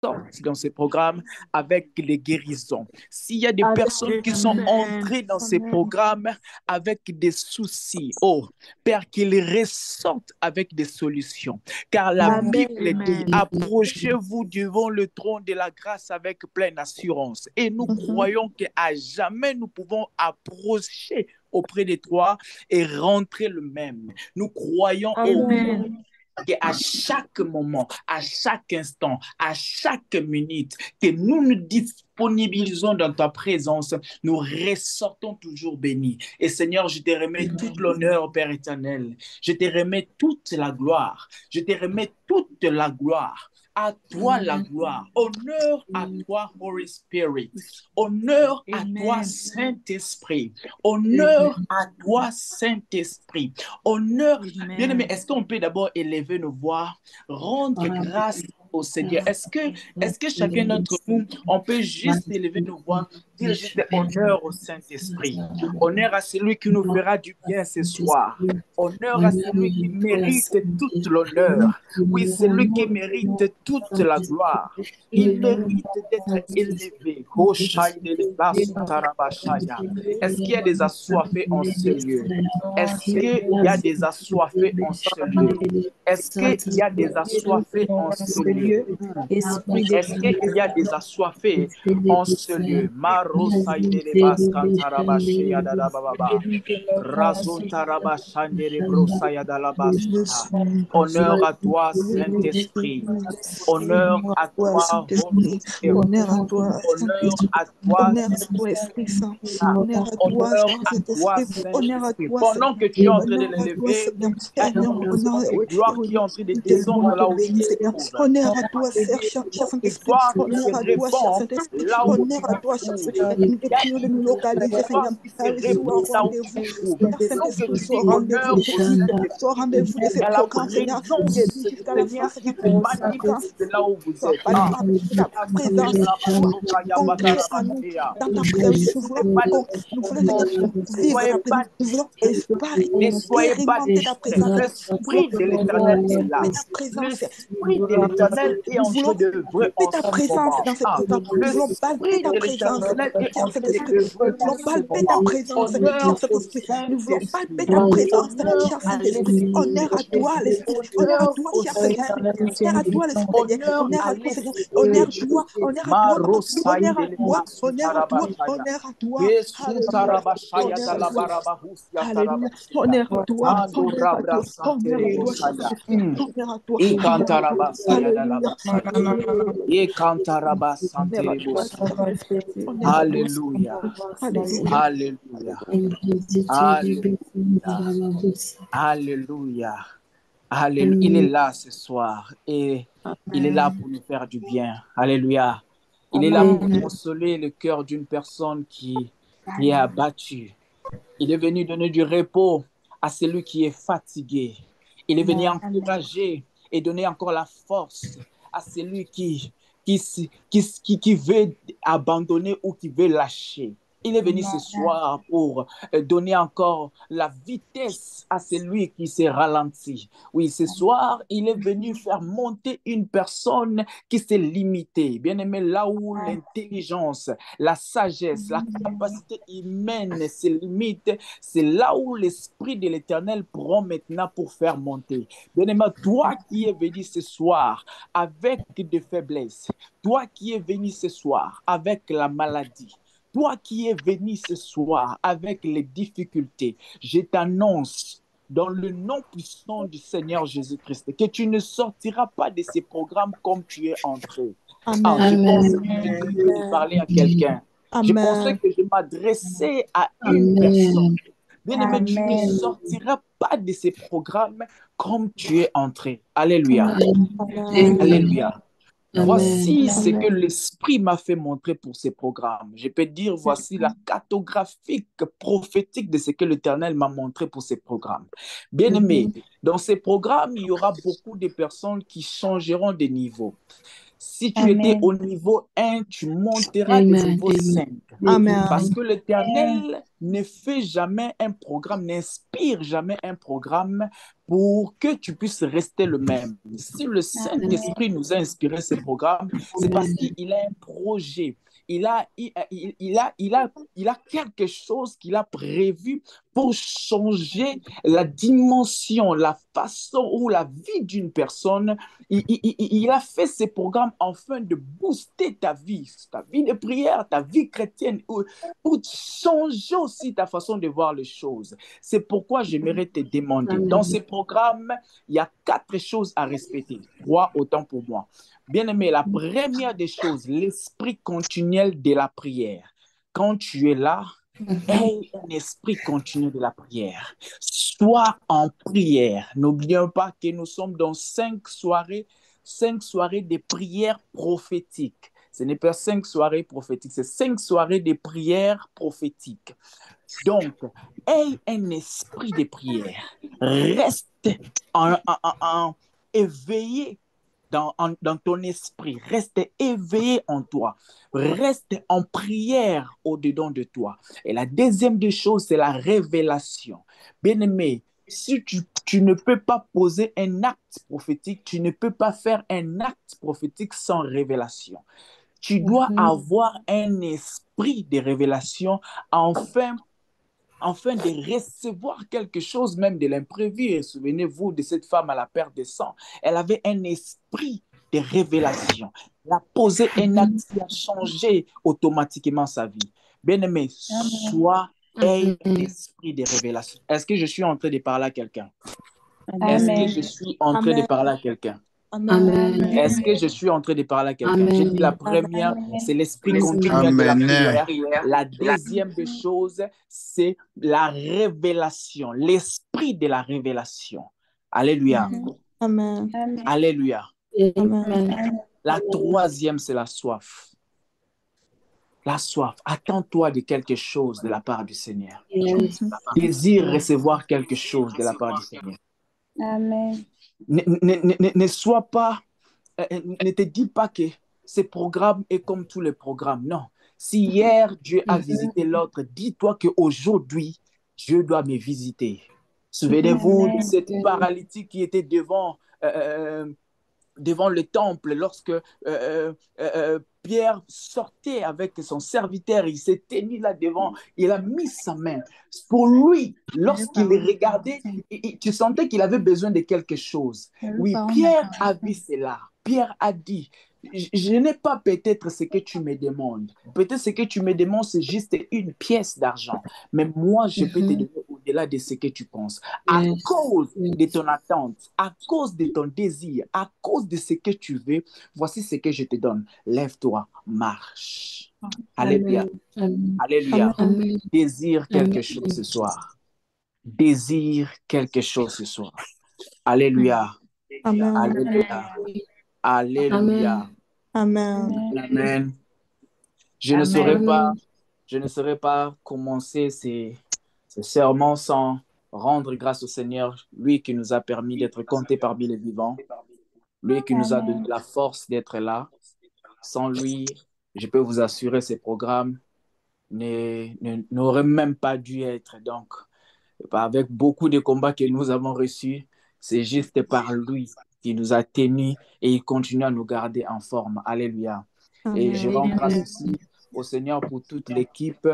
sortent dans ces programmes avec les guérisons. S'il y a des personnes qui sont Amen. entrées dans ces Amen. programmes avec des soucis, oh Père, qu'ils ressortent avec des solutions. Car la Bible dit, Amen. approchez-vous devant le trône de la grâce avec pleine assurance. Et nous croyons qu'à jamais nous pouvons approcher auprès de toi et rentrer le même. Nous croyons au Amen. qu'à chaque moment, à chaque instant, à chaque minute, que nous nous disponibilisons dans ta présence, nous ressortons toujours bénis. Et Seigneur, je te remets toute l'honneur, Père éternel. Je te remets toute la gloire. Je te remets toute la gloire. À toi la gloire. Honneur à toi, Holy Spirit. Honneur à toi, Amen. Saint-Esprit. Honneur à toi, Saint-Esprit. Honneur. Bien-aimé, Amen. est-ce qu'on peut d'abord élever nos voix, rendre grâce au Seigneur? Est-ce que chacun d'entre nous, on peut juste élever nos voix, dire juste honneur au Saint-Esprit, honneur à celui qui nous fera du bien ce soir, honneur à celui qui mérite toute l'honneur, oui, celui qui mérite toute la gloire. Il mérite d'être élevé. Est-ce qu'il y a des assoiffés en ce lieu? Est-ce qu'il y a des assoiffés en ce lieu? Est-ce qu'il y a des assoiffés en ce lieu? Est-ce qu'il y a des assoiffés en ce lieu? Marosaïdelebas kantarabashia dadababa. Razontarabashandere brosaya dalabasata. Honneur à toi, Saint-Esprit. Honneur à toi, Holy Spirit. Honneur à toi, Honneur Saint-Esprit. à toi, Honneur à toi, Esprit Saint. Honneur à toi, honneur à toi, Saint-Esprit. Honneur à Saint-Esprit. toi, Pendant Seigneur. que tu es en train de Honneur à toi, l'élever, Seigneur. il y a une Honneur, onction honneur, de oui, gloire qui est oui, en train de nous te louons, descendre te là où tu bénis, te Seigneur. trouves. Honneur à toi, Il y a cher, une cher onction de Saint-Esprit. gloire qui se Honneur à toi, cher répand Saint-Esprit. là où tu Honneur à te toi, cher trouves. Saint-Esprit. Nous te Il y a prions de une nous onction de localiser, Seigneur. gloire qui se Sois au répand là où tu rendez-vous. te trouves. Seigneur Donc que Saint-Esprit, tu sois dis au rendez-vous honneur de au ceci. Sois au Saint-Esprit. rendez-vous de ces Il y a la programmes, Seigneur, du présence début du jusqu'à la fin, Seigneur qui Seigneur. se manifeste là où vous Sois êtes. palpable ta présence, sois concret en nous. Dans ta présence, nous voulons concret, nous voulons Seigneur, Ne vivre ta soyez présence, pas nous voulons distraits. Ne soyez pas expérimenter ta distraits. présence, nous voulons L'Esprit de l'Éternel est là. palper ta présence, L'Esprit de l'Éternel est nous en train voulons d'œuvrer palper en ta ce présence moment. dans ces Ah, programmes, nous voulons palper l'Esprit ta de présence, l'Éternel est cher en train Saint-Esprit, d'œuvrer nous en voulons ce palper ta moment. présence, cher Honneur au Saint-Esprit, nous voulons palper Saint-Esprit. ta présence, Honneur cher à Saint-Esprit, honneur à l'Esprit. toi, l'Esprit, honneur à Honneur toi, au cher Seigneur, honneur à Saint-Esprit. toi, l'Esprit de Dieu, Honneur honneur à à toi, Seigneur, honneur à l'Esprit. toi, honneur à toi, Papa, Marosai honneur à de toi, honneur à toi, Masutarabashaya. honneur à toi, Yesu alléluia, tarabashaya honneur à toi. dalabarabahusia Alléluia. tarabashaya. Honneur à toi, Mando honneur à rabra toi, honneur à santere toi, cher bosaya. Saint-Esprit, honneur à toi, honneur à toi. Ikantarabasaya Alléluia. dalabasaya. Honneur à Ikantarabasante toi, bosaya. Seigneur. Honneur à toi, Alléluia. Seigneur. Alléluia. Alléluia. Alléluia. Alléluia. Alléluia. Il est là ce soir et il est là Amen. pour nous faire du bien. Alléluia. Il est là pour Amen. consoler le cœur d'une personne qui est abattue. Il est venu donner du repos à celui qui est fatigué. Il est venu encourager et donner encore la force à celui qui veut abandonner ou qui veut lâcher. Il est venu ce soir pour donner encore la vitesse à celui qui s'est ralenti. Oui, ce soir, il est venu faire monter une personne qui s'est limitée. Bien aimé, là où l'intelligence, la sagesse, la capacité humaine se limite, c'est là où l'Esprit de l'Éternel prend maintenant pour faire monter. Bien-aimé, toi qui es venu ce soir avec des faiblesses, toi qui es venu ce soir avec la maladie, toi qui es venu ce soir avec les difficultés, je t'annonce dans le nom puissant du Seigneur Jésus-Christ que tu ne sortiras pas de ces programmes comme tu es entré. Ah, je Amen. pensais que j'étais en train de parler à quelqu'un. Je pensais Amen. que je m'adressais à une personne. Bien-aimé, tu ne Amen. sortiras pas de ces programmes comme tu es entré. Alléluia. Amen. Alléluia. Voici ce que l'Esprit m'a fait montrer pour ces programmes. Je peux dire, voici la cartographie prophétique de ce que l'Éternel m'a montré pour ces programmes. Bien-aimé, dans ces programmes, il y aura beaucoup de personnes qui changeront de niveau. Si tu étais Amen. au niveau 1, tu monteras au niveau 5. Amen. Parce que l'Éternel ne fait jamais un programme, n'inspire jamais un programme pour que tu puisses rester le même. Si le Saint-Esprit nous a inspiré ce programme, c'est parce qu'il a un projet. Il a quelque chose qu'il a prévu pour changer la dimension, la façon ou la vie d'une personne. Il a fait ces programmes afin de booster ta vie de prière, ta vie chrétienne, pour changer aussi ta façon de voir les choses. C'est pourquoi j'aimerais te demander, dans ces programmes, il y a 4 choses à respecter. 3 autant pour moi. Bien aimé, la première des choses, l'esprit continuel de la prière. Quand tu es là, aie un esprit continu de la prière. Sois en prière. N'oublions pas que nous sommes dans 5 soirées de prière prophétique. Ce n'est pas 5 soirées prophétiques, c'est 5 soirées de prière prophétique. Donc, aie un esprit de prière. Reste éveillé dans ton esprit. Reste éveillé en toi. Reste en prière au-dedans de toi. Et la deuxième des choses, c'est la révélation. Bien-aimé, si tu ne peux pas poser un acte prophétique, tu ne peux pas faire un acte prophétique sans révélation. Tu dois avoir un esprit de révélation afin de recevoir quelque chose, même de l'imprévu. Et souvenez-vous de cette femme à la perte de sang. Elle avait un esprit de révélation. Elle a posé un acte qui a changé automatiquement sa vie. Bien-aimé, sois un esprit de révélation. Est-ce que je suis en train de parler à quelqu'un? Est-ce que je suis en train de parler à quelqu'un? Est-ce que je suis en train de parler à quelqu'un? J'ai dit la première, c'est l'esprit continuel de la Amen. prière. La deuxième des choses, c'est la révélation, l'esprit de la révélation. Alléluia. Amen. Alléluia. Amen. La troisième, c'est la soif. La soif. Attends-toi de quelque chose de la part du Seigneur. Désire recevoir quelque chose de la part du Seigneur. Amen. Ne sois pas ne te dis pas que ce programme est comme tous les programmes. Non. Si hier Dieu a visité l'autre, dis-toi qu'aujourd'hui, Dieu doit me visiter. Souvenez-vous de cette paralytique qui était devant le temple lorsque Pierre sortait avec son serviteur, il s'est tenu là devant, il a mis sa main. Pour lui, lorsqu'il regardait, tu sentais qu'il avait besoin de quelque chose. Oui, Pierre a vu cela. Pierre a dit, je n'ai pas peut-être ce que tu me demandes. Peut-être ce que tu me demandes, c'est juste une pièce d'argent. Mais moi, je peux te donner au-delà de ce que tu penses. À cause de ton attente, à cause de ton désir, à cause de ce que tu veux, voici ce que je te donne. Lève-toi, marche. Alléluia. Alléluia. Désire quelque chose ce soir. Désire quelque chose ce soir. Alléluia. Amen. Alléluia. Alléluia. Amen. Amen. Je ne saurais pas commencer ces sermons sans rendre grâce au Seigneur, lui qui nous a permis d'être comptés parmi les vivants, lui qui nous a donné la force d'être là. Sans lui, je peux vous assurer, ces programmes n'auraient même pas dû être. Donc, avec beaucoup de combats que nous avons reçus, c'est juste par lui qui nous a tenus et il continue à nous garder en forme. Alléluia. Et je rends grâce aussi au Seigneur pour toute l'équipe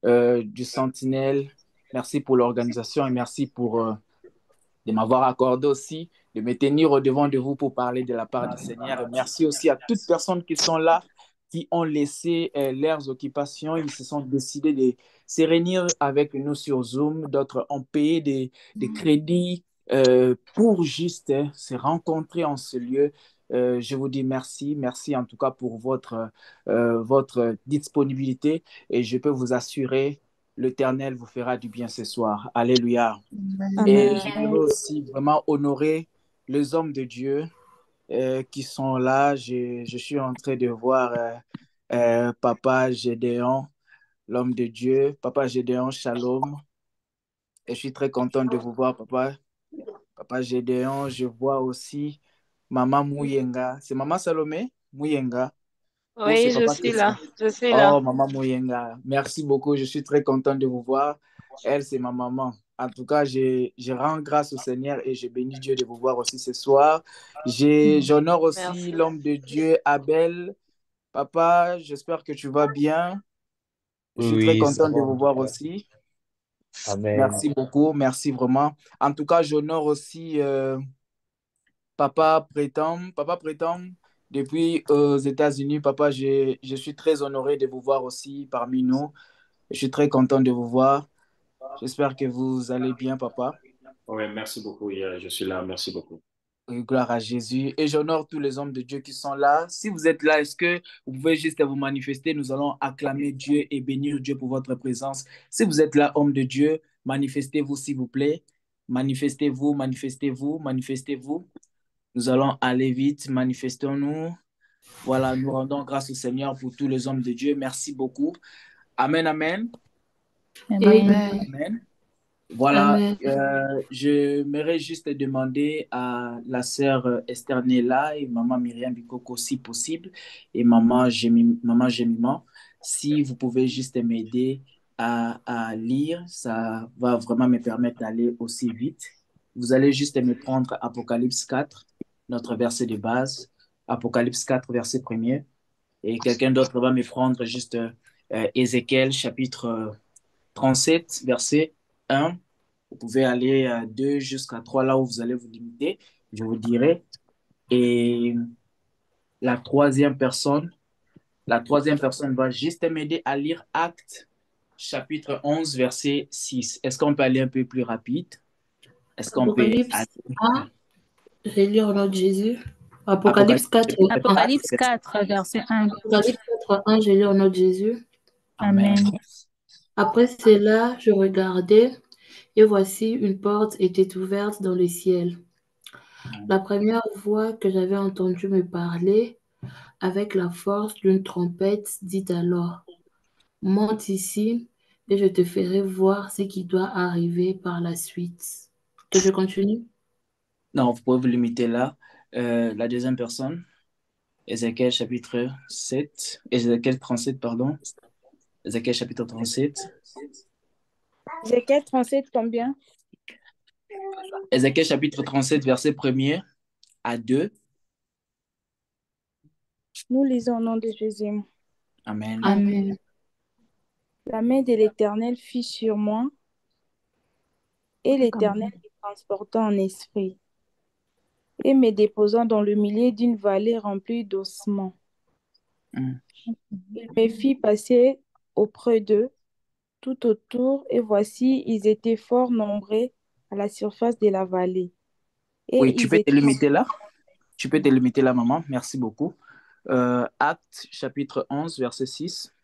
du Sentinelle. Merci pour l'organisation et merci de m'avoir accordé aussi de me tenir au devant de vous pour parler de la part du Seigneur. Et merci aussi à toutes personnes qui sont là, qui ont laissé leurs occupations. Ils se sont décidés de se réunir avec nous sur Zoom. D'autres ont payé des crédits pour juste se rencontrer en ce lieu. Je vous dis merci. Merci en tout cas pour votre disponibilité. Et je peux vous assurer, l'Éternel vous fera du bien ce soir. Alléluia. Et je voudrais aussi vraiment honorer les hommes de Dieu qui sont là. Je suis en train de voir Papa Gédéon, l'homme de Dieu. Papa Gédéon, shalom. Et je suis très content de vous voir, Papa. Papa Gédéon, je vois aussi Maman Mouyenga. C'est Maman Salomé? Mouyenga, ou c'est Oui, je Papa suis là. Christian? Je suis là. Oh, Maman Mouyenga, merci beaucoup. Je suis très content de vous voir. Elle, c'est ma maman. En tout cas, je rends grâce au Seigneur et je bénis Dieu de vous voir aussi ce soir. J'honore aussi Merci. l'homme de Dieu, Abel. Papa, j'espère que tu vas bien. Je suis très Oui, ça content de va, vous mon voir frère. aussi. Amen. Merci beaucoup, merci vraiment. En tout cas, j'honore aussi Papa Prétend. Papa Prétend, depuis aux États-Unis, papa, je suis très honoré de vous voir aussi parmi nous. Je suis très content de vous voir. J'espère que vous allez bien, papa. Oui, merci beaucoup. Je suis là. Merci beaucoup. Et gloire à Jésus. Et j'honore tous les hommes de Dieu qui sont là. Si vous êtes là, est-ce que vous pouvez juste vous manifester? Nous allons acclamer Dieu et bénir Dieu pour votre présence. Si vous êtes là, homme de Dieu, manifestez-vous, s'il vous plaît. Manifestez-vous, manifestez-vous, manifestez-vous. Nous allons aller vite. Manifestons-nous. Voilà, nous rendons grâce au Seigneur pour tous les hommes de Dieu. Merci beaucoup. Amen, amen. Amen. Amen. Voilà, Amen. j'aimerais juste demander à la sœur Esther Nella et maman Myriam Bikoko si possible et maman Jemima, si vous pouvez juste m'aider à lire, ça va vraiment me permettre d'aller aussi vite. Vous allez juste me prendre Apocalypse 4, notre verset de base, Apocalypse 4, verset premier, et quelqu'un d'autre va me prendre juste Ézéchiel chapitre 37, verset 1. Vous pouvez aller à 2 jusqu'à 3, là où vous allez vous limiter, je vous dirai. Et la troisième personne, la troisième personne va juste m'aider à lire Actes, chapitre 11, verset 6. Est-ce qu'on peut aller un peu plus rapide? Est-ce qu'on peut Apocalypse aller... 1, je lis au nom de Jésus. Apocalypse Apocalypse 4, 1. 4, Apocalypse 4, verset 1. Apocalypse 4, 1, je lis au nom de Jésus. Amen. Amen. Après cela, je regardais, et voici une porte était ouverte dans le ciel. La première voix que j'avais entendue me parler avec la force d'une trompette dit alors, monte ici et je te ferai voir ce qui doit arriver par la suite. Que je continue? Non, vous pouvez vous limiter là. La deuxième personne, Ézéchiel chapitre 7, Ézéchiel 37, pardon. Ézéchiel chapitre 37. Ézéchiel 37, combien? Ézéchiel chapitre 37, verset 1er à 2. Nous lisons au nom de Jésus. Amen. Amen. La main de l'Éternel fut sur moi, et l'Éternel me transporta en esprit, et me déposant dans le milieu d'une vallée remplie d'ossements. Mm. Il me fit passer auprès d'eux, tout autour, et voici, ils étaient fort nombreux à la surface de la vallée. Et Oui, tu ils peux te étaient... limiter là. Tu peux te limiter là, maman. Merci beaucoup. Acte chapitre 11, verset 6.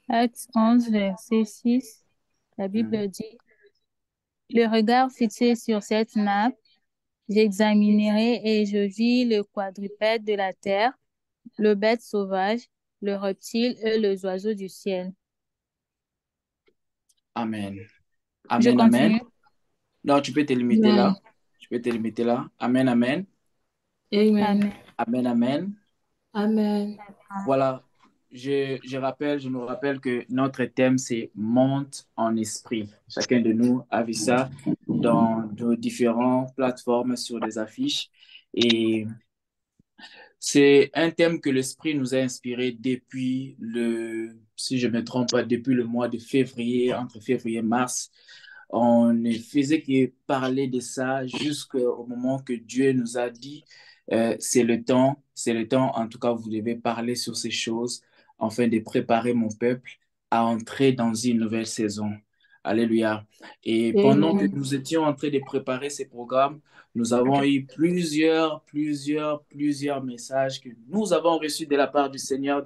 Acte 11, verset 6. La Mm. Bible dit, le regard fixé sur cette nappe, j'examinerai et je vis le quadrupède de la terre, le bête sauvage, le reptile et les oiseaux du ciel. Amen. Je Amen, amen. continue. Non, tu peux te limiter Amen. là. Tu peux te limiter là. Amen, amen. Amen. Amen. Amen, amen. Amen. Voilà. Je me rappelle que notre thème, c'est monte en esprit. Chacun de nous a vu ça dans nos différentes plateformes sur des affiches. Et c'est un thème que l'Esprit nous a inspiré depuis si je ne me trompe pas, depuis le mois de février, entre février et mars. On ne faisait que parler de ça jusqu'au moment que Dieu nous a dit, c'est le temps, en tout cas, vous devez parler sur ces choses afin de préparer mon peuple à entrer dans une nouvelle saison. Alléluia. Et pendant que Amen. nous étions en train de préparer ces programmes, nous avons eu plusieurs messages que nous avons reçus de la part du Seigneur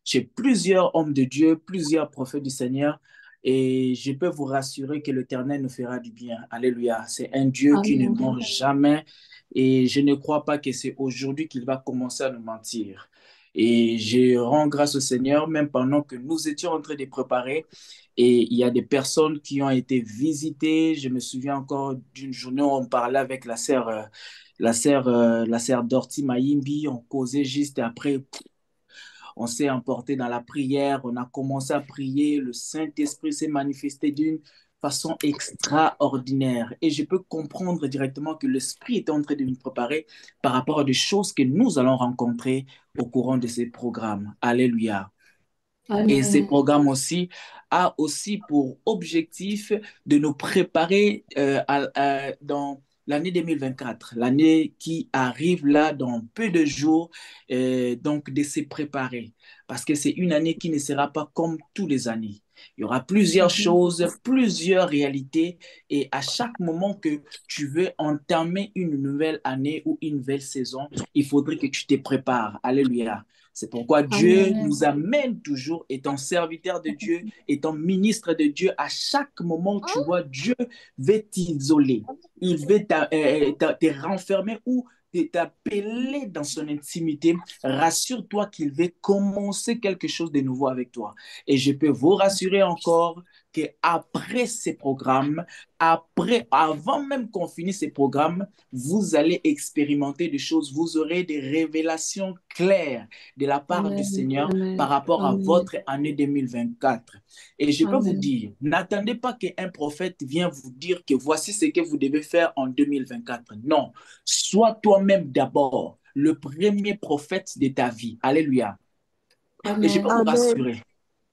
chez plusieurs hommes de Dieu, plusieurs prophètes du Seigneur. Et je peux vous rassurer que l'Éternel nous fera du bien. Alléluia. C'est un Dieu qui ne Amen. ment jamais. Et je ne crois pas que c'est aujourd'hui qu'il va commencer à nous mentir. Et je rends grâce au Seigneur, même pendant que nous étions en train de préparer. Et il y a des personnes qui ont été visitées. Je me souviens encore d'une journée où on parlait avec la sœur la sœur Dorty Mayimbi, on causait juste après. On s'est emporté dans la prière, on a commencé à prier, le Saint-Esprit s'est manifesté d'une façon extraordinaire. Et je peux comprendre directement que l'Esprit est en train de nous préparer par rapport à des choses que nous allons rencontrer au courant de ces programmes. Alléluia. Et ces Amen. programmes aussi a aussi pour objectif de nous préparer dans l'année 2024, l'année qui arrive là dans peu de jours, donc de se préparer. Parce que c'est une année qui ne sera pas comme tous les années. Il y aura plusieurs choses, plusieurs réalités, et à chaque moment que tu veux entamer une nouvelle année ou une nouvelle saison, il faudrait que tu te prépares. Alléluia. C'est pourquoi Dieu Amen. nous amène toujours, étant serviteur de Dieu, étant ministre de Dieu, à chaque moment, tu vois, Dieu veut t'isoler. Il veut te renfermer ou t'appeler dans son intimité. Rassure-toi qu'il veut commencer quelque chose de nouveau avec toi. Et je peux vous rassurer encore qu'après ces programmes, avant même qu'on finisse ces programmes, vous allez expérimenter des choses, vous aurez des révélations claires de la part du Amen. Seigneur par Amen. rapport à Amen. votre année 2024. Et je peux vous Amen. dire, n'attendez pas qu'un prophète vienne vous dire que voici ce que vous devez faire en 2024. Non, sois toi-même d'abord le premier prophète de ta vie. Alléluia. Et je peux Amen. vous Amen. rassurer,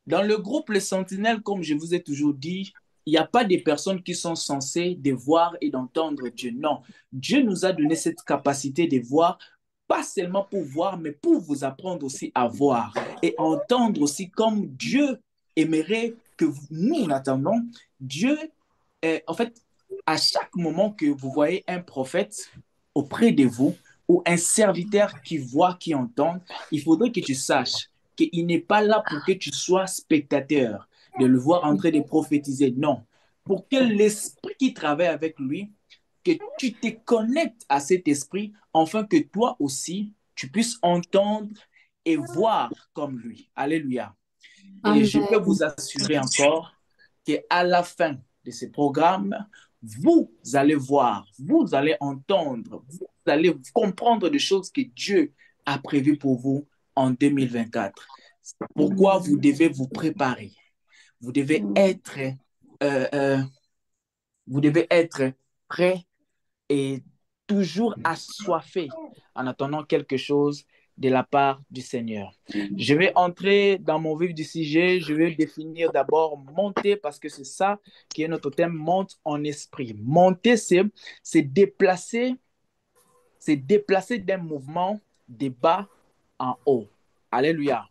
dans le groupe Les Sentinelles, comme je vous ai toujours dit, il n'y a pas des personnes qui sont censées de voir et d'entendre Dieu. Non, Dieu nous a donné cette capacité de voir, pas seulement pour voir, mais pour vous apprendre aussi à voir et entendre aussi comme Dieu aimerait que nous l'attendons. Dieu, en fait, à chaque moment que vous voyez un prophète auprès de vous ou un serviteur qui voit, qui entend, il faudrait que tu saches qu'il n'est pas là pour que tu sois spectateur, de le voir en train de prophétiser. Non. Pour que l'esprit qui travaille avec lui, que tu te connectes à cet esprit, afin que toi aussi, tu puisses entendre et voir comme lui. Alléluia. Et je peux Amen. vous assurer encore qu'à la fin de ce programme, vous allez voir, vous allez entendre, vous allez comprendre des choses que Dieu a prévues pour vous en 2024. Pourquoi vous devez vous préparer? Vous devez être, euh, euh, vous devez être prêt et toujours assoiffé en attendant quelque chose de la part du Seigneur. Je vais entrer dans mon vif du sujet. Je vais définir d'abord monter parce que c'est ça qui est notre thème, monte en esprit. Monter, c'est déplacer d'un mouvement de bas en haut. Alléluia.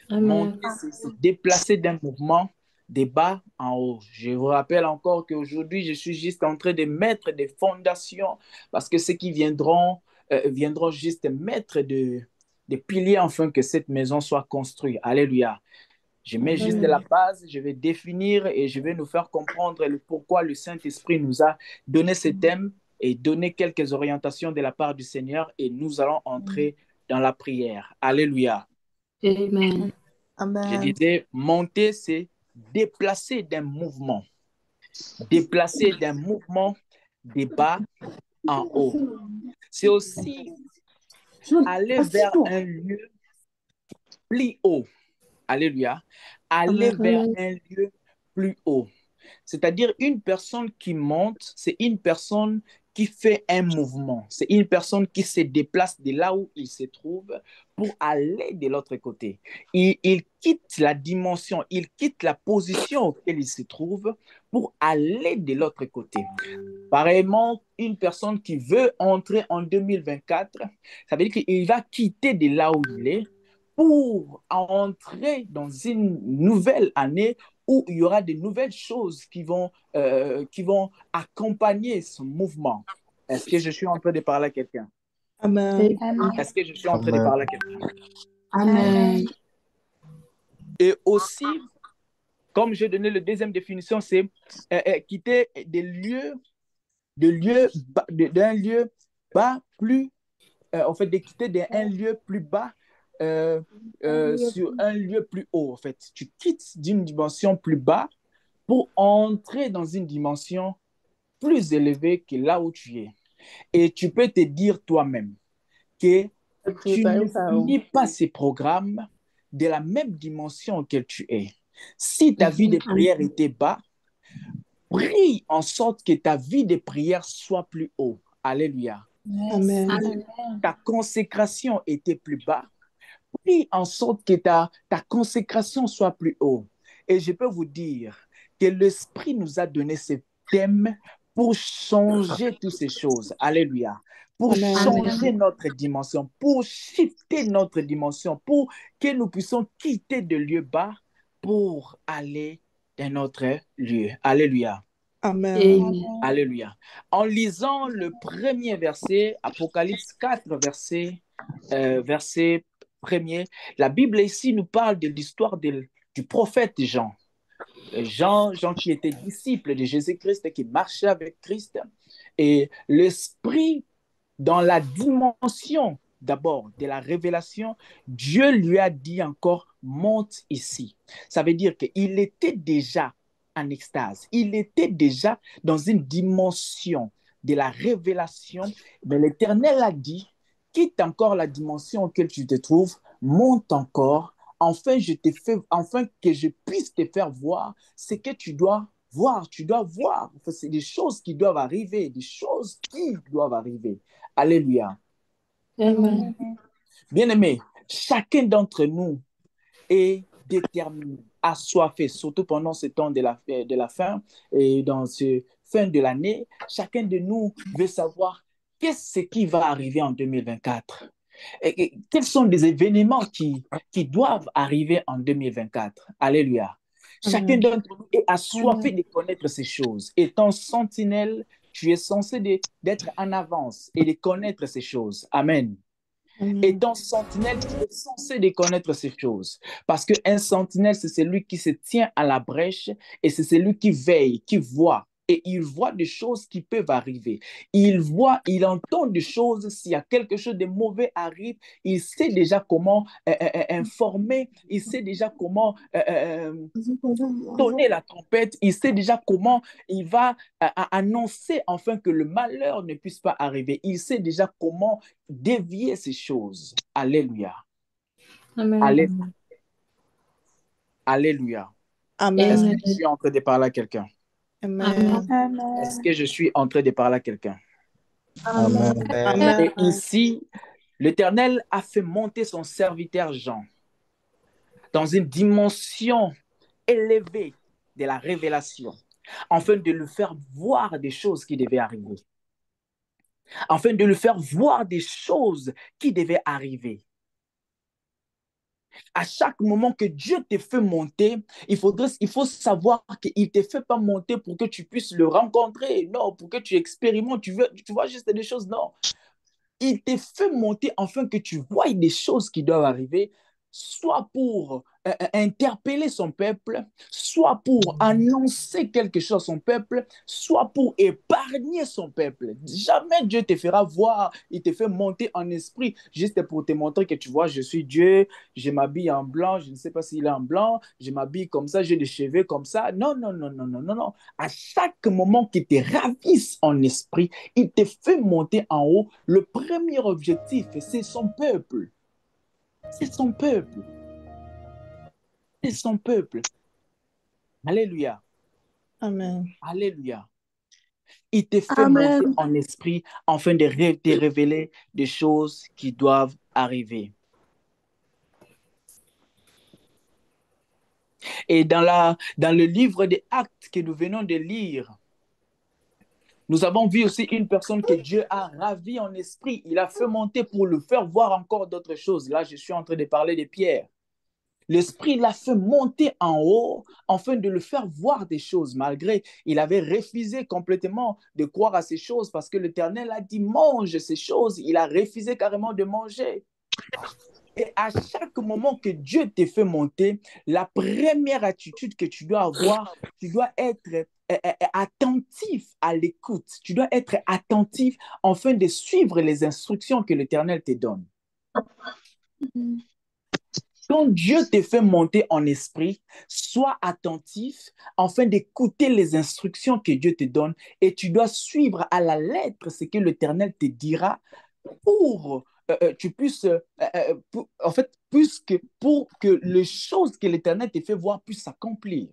Amen. Monter, c'est se déplacer d'un mouvement des bas en haut. Je vous rappelle encore qu'aujourd'hui, je suis juste en train de mettre des fondations parce que ceux qui viendront juste mettre des piliers afin que cette maison soit construite. Alléluia. Je mets juste la Amen. base, je vais définir et je vais nous faire comprendre le pourquoi le Saint-Esprit nous a donné ce thème et donné quelques orientations de la part du Seigneur et nous allons entrer dans la prière. Alléluia. Amen. Je Amen. disais, monter, c'est déplacer d'un mouvement. Déplacer d'un mouvement des bas en haut. C'est aussi aller vers un lieu plus haut. Alléluia. Aller Amen. vers Amen. un lieu plus haut. C'est-à-dire une personne qui monte, c'est une personne qui fait un mouvement. C'est une personne qui se déplace de là où il se trouve pour aller de l'autre côté. Il quitte la dimension, il quitte la position auquel il se trouve pour aller de l'autre côté. Pareillement, une personne qui veut entrer en 2024, ça veut dire qu'il va quitter de là où il est pour entrer dans une nouvelle année où il y aura de nouvelles choses qui vont accompagner ce mouvement. Est-ce que je suis en train de parler à quelqu'un? Amen. Amen. Est-ce que je suis en train de Amen. parler à quelqu'un? Amen. Et aussi, comme j'ai donné la deuxième définition, c'est quitter d'un lieu bas plus, en fait, de quitter d'un lieu plus bas sur un lieu plus haut. En fait, tu quittes d'une dimension plus bas pour entrer dans une dimension plus élevée que là où tu es. Et tu peux te dire toi-même que tu ne finis pas ces programmes de la même dimension auquel tu es. Si ta vie de prière était bas, prie en sorte que ta vie de prière soit plus haut. Alléluia. Amen. Si ta consécration était plus bas, prie en sorte que ta consécration soit plus haut. Et je peux vous dire que l'Esprit nous a donné ce thème pour changer toutes ces choses. Alléluia. Pour Amen. changer notre dimension, pour shifter notre dimension, pour que nous puissions quitter de lieu bas pour aller dans notre lieu. Alléluia. Amen. Alléluia. En lisant le premier verset, Apocalypse 4, verset premier, la Bible ici nous parle de l'histoire du prophète Jean. Jean qui était disciple de Jésus-Christ, qui marchait avec Christ. Et l'Esprit, dans la dimension d'abord de la révélation, Dieu lui a dit encore, monte ici. Ça veut dire qu'il était déjà en extase. Il était déjà dans une dimension de la révélation. Mais l'Éternel a dit, quitte encore la dimension auquel tu te trouves, monte encore, enfin que je puisse te faire voir ce que tu dois voir. Tu dois voir. Enfin, c'est des choses qui doivent arriver, des choses qui doivent arriver. Alléluia. Amen. Bien-aimés, chacun d'entre nous est déterminé, assoiffé, surtout pendant ce temps de la fin et dans ce fin de l'année. Chacun de nous veut savoir qu'est-ce qui va arriver en 2024. Et quels sont les événements qui doivent arriver en 2024. Alléluia. Chacun d'entre nous est assoiffé de connaître ces choses. Étant sentinelle, tu es censé d'être en avance et de connaître ces choses. Amen. Étant sentinelle, tu es censé de connaître ces choses. Parce qu'un sentinelle, c'est celui qui se tient à la brèche et c'est celui qui veille, qui voit. Et il voit des choses qui peuvent arriver. Il voit, il entend des choses. S'il y a quelque chose de mauvais arrive, il sait déjà comment informer. Il sait déjà comment sonner la trompette. Il sait déjà comment il va annoncer enfin que le malheur ne puisse pas arriver. Il sait déjà comment dévier ces choses. Alléluia. Amen. Alléluia. Alléluia. Est-ce que je suis en train de parler à quelqu'un? Amen. Est-ce que je suis en train de parler à quelqu'un? Amen. Et ici, l'Éternel a fait monter son serviteur Jean dans une dimension élevée de la révélation, afin de le faire voir des choses qui devaient arriver. Afin de le faire voir des choses qui devaient arriver. À chaque moment que Dieu te fait monter, il faut savoir qu'il ne te fait pas monter pour que tu puisses le rencontrer, non, pour que tu expérimentes, tu vois juste des choses, non. Il te fait monter afin que tu voies des choses qui doivent arriver, soit pour interpeller son peuple, soit pour annoncer quelque chose à son peuple, soit pour épargner son peuple. Jamais Dieu te fera voir, il te fait monter en esprit, juste pour te montrer que tu vois, je suis Dieu, je m'habille en blanc, je ne sais pas s'il est en blanc, je m'habille comme ça, j'ai des cheveux comme ça. Non, non, non, non, non, non, non. À chaque moment qu'il te ravisse en esprit, il te fait monter en haut. Le premier objectif, c'est son peuple. C'est son peuple. C'est son peuple. Alléluia. Amen. Alléluia. Il te fait monter en esprit afin de te révéler des choses qui doivent arriver. Et dans le livre des Actes que nous venons de lire, nous avons vu aussi une personne que Dieu a ravie en esprit. Il a fait monter pour le faire voir encore d'autres choses. Là, je suis en train de parler de Pierre. L'Esprit l'a fait monter en haut afin de le faire voir des choses, malgré il avait refusé complètement de croire à ces choses parce que l'Éternel a dit mange ces choses. Il a refusé carrément de manger. Et à chaque moment que Dieu te fait monter, la première attitude que tu dois avoir, tu dois être attentif à l'écoute. Tu dois être attentif afin de suivre les instructions que l'Éternel te donne. Quand Dieu te fait monter en esprit, sois attentif afin d'écouter les instructions que Dieu te donne et tu dois suivre à la lettre ce que l'Éternel te dira pour tu puisses, en fait, pour que les choses que l'Éternel te fait voir puissent s'accomplir.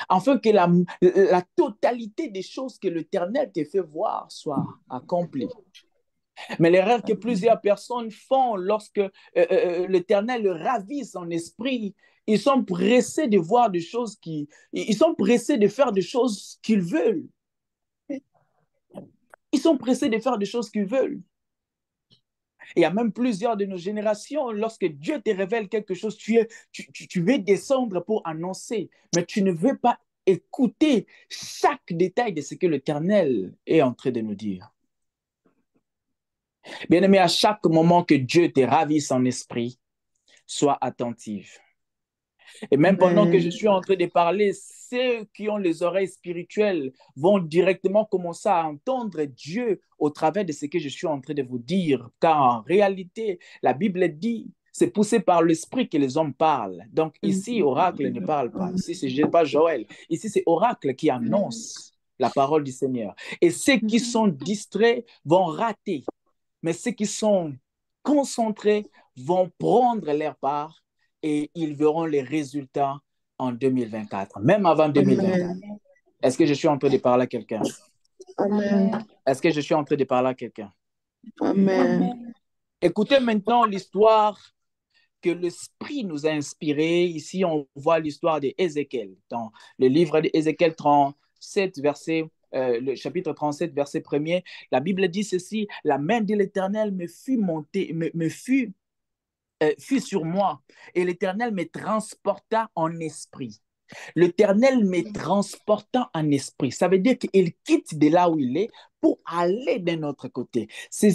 Afin que la totalité des choses que l'Éternel te fait voir soit accomplie. Mais l'erreur que plusieurs personnes font lorsque l'Éternel ravit son esprit, ils sont pressés de voir des choses ils sont pressés de faire des choses qu'ils veulent. Ils sont pressés de faire des choses qu'ils veulent. Il y a même plusieurs de nos générations, lorsque Dieu te révèle quelque chose, tu veux descendre pour annoncer, mais tu ne veux pas écouter chaque détail de ce que l'Éternel est en train de nous dire. Bien-aimé, à chaque moment que Dieu te ravit son esprit, sois attentif. Et même pendant que je suis en train de parler, ceux qui ont les oreilles spirituelles vont directement commencer à entendre Dieu au travers de ce que je suis en train de vous dire. Car en réalité, la Bible dit, c'est poussé par l'esprit que les hommes parlent. Donc ici, Oracle ne parle pas. Ici, c'est pas Joël. Ici, c'est Oracle qui annonce la parole du Seigneur. Et ceux qui sont distraits vont rater. Mais ceux qui sont concentrés vont prendre leur part et ils verront les résultats en 2024, même avant 2024. Est-ce que je suis en train de parler à quelqu'un? Amen. Est-ce que je suis en train de parler à quelqu'un? Amen. Écoutez maintenant l'histoire que l'Esprit nous a inspirée. Ici, on voit l'histoire d'Ézéchiel. Dans le livre d'Ézéchiel 37, le chapitre 37, verset 1er, la Bible dit ceci: la main de l'Éternel me fut montée, fut sur moi, et l'Éternel me transporta en esprit. L'Éternel me transporta en esprit. Ça veut dire qu'il quitte de là où il est pour aller d'un autre côté. Ce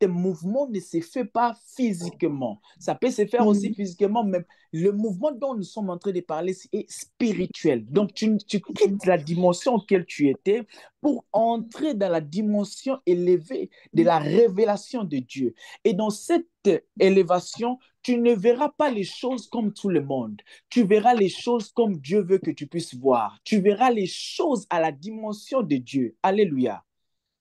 mouvement ne se fait pas physiquement. Ça peut se faire aussi physiquement, mais le mouvement dont nous sommes en train de parler est spirituel. Donc, tu quittes la dimension auquel tu étais pour entrer dans la dimension élevée de la révélation de Dieu. Et dans cette élévation, tu ne verras pas les choses comme tout le monde. Tu verras les choses comme Dieu veut que tu puisses voir. Tu verras les choses à la dimension de Dieu. Alléluia.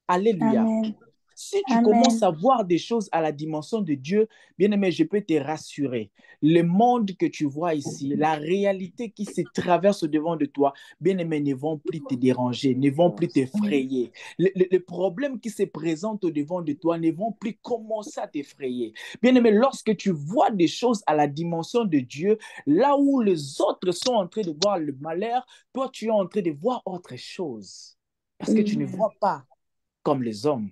Alléluia. Amen. Si tu Amen. commences à voir des choses à la dimension de Dieu, bien aimé, je peux te rassurer. Le monde que tu vois ici, la réalité qui se traverse au devant de toi, bien aimé, ne vont plus te déranger, ne vont plus t'effrayer. Les problèmes qui se présentent au devant de toi ne vont plus commencer à t'effrayer. Bien aimé, lorsque tu vois des choses à la dimension de Dieu, là où les autres sont en train de voir le malheur, toi, tu es en train de voir autre chose. Parce que tu ne vois pas comme les hommes.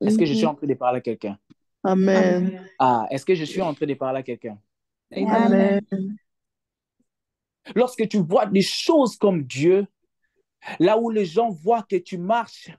Est-ce que je suis en train de parler à quelqu'un? Amen. Ah, est-ce que je suis en train de parler à quelqu'un? Amen. Lorsque tu vois des choses comme Dieu, là où les gens voient que tu marches,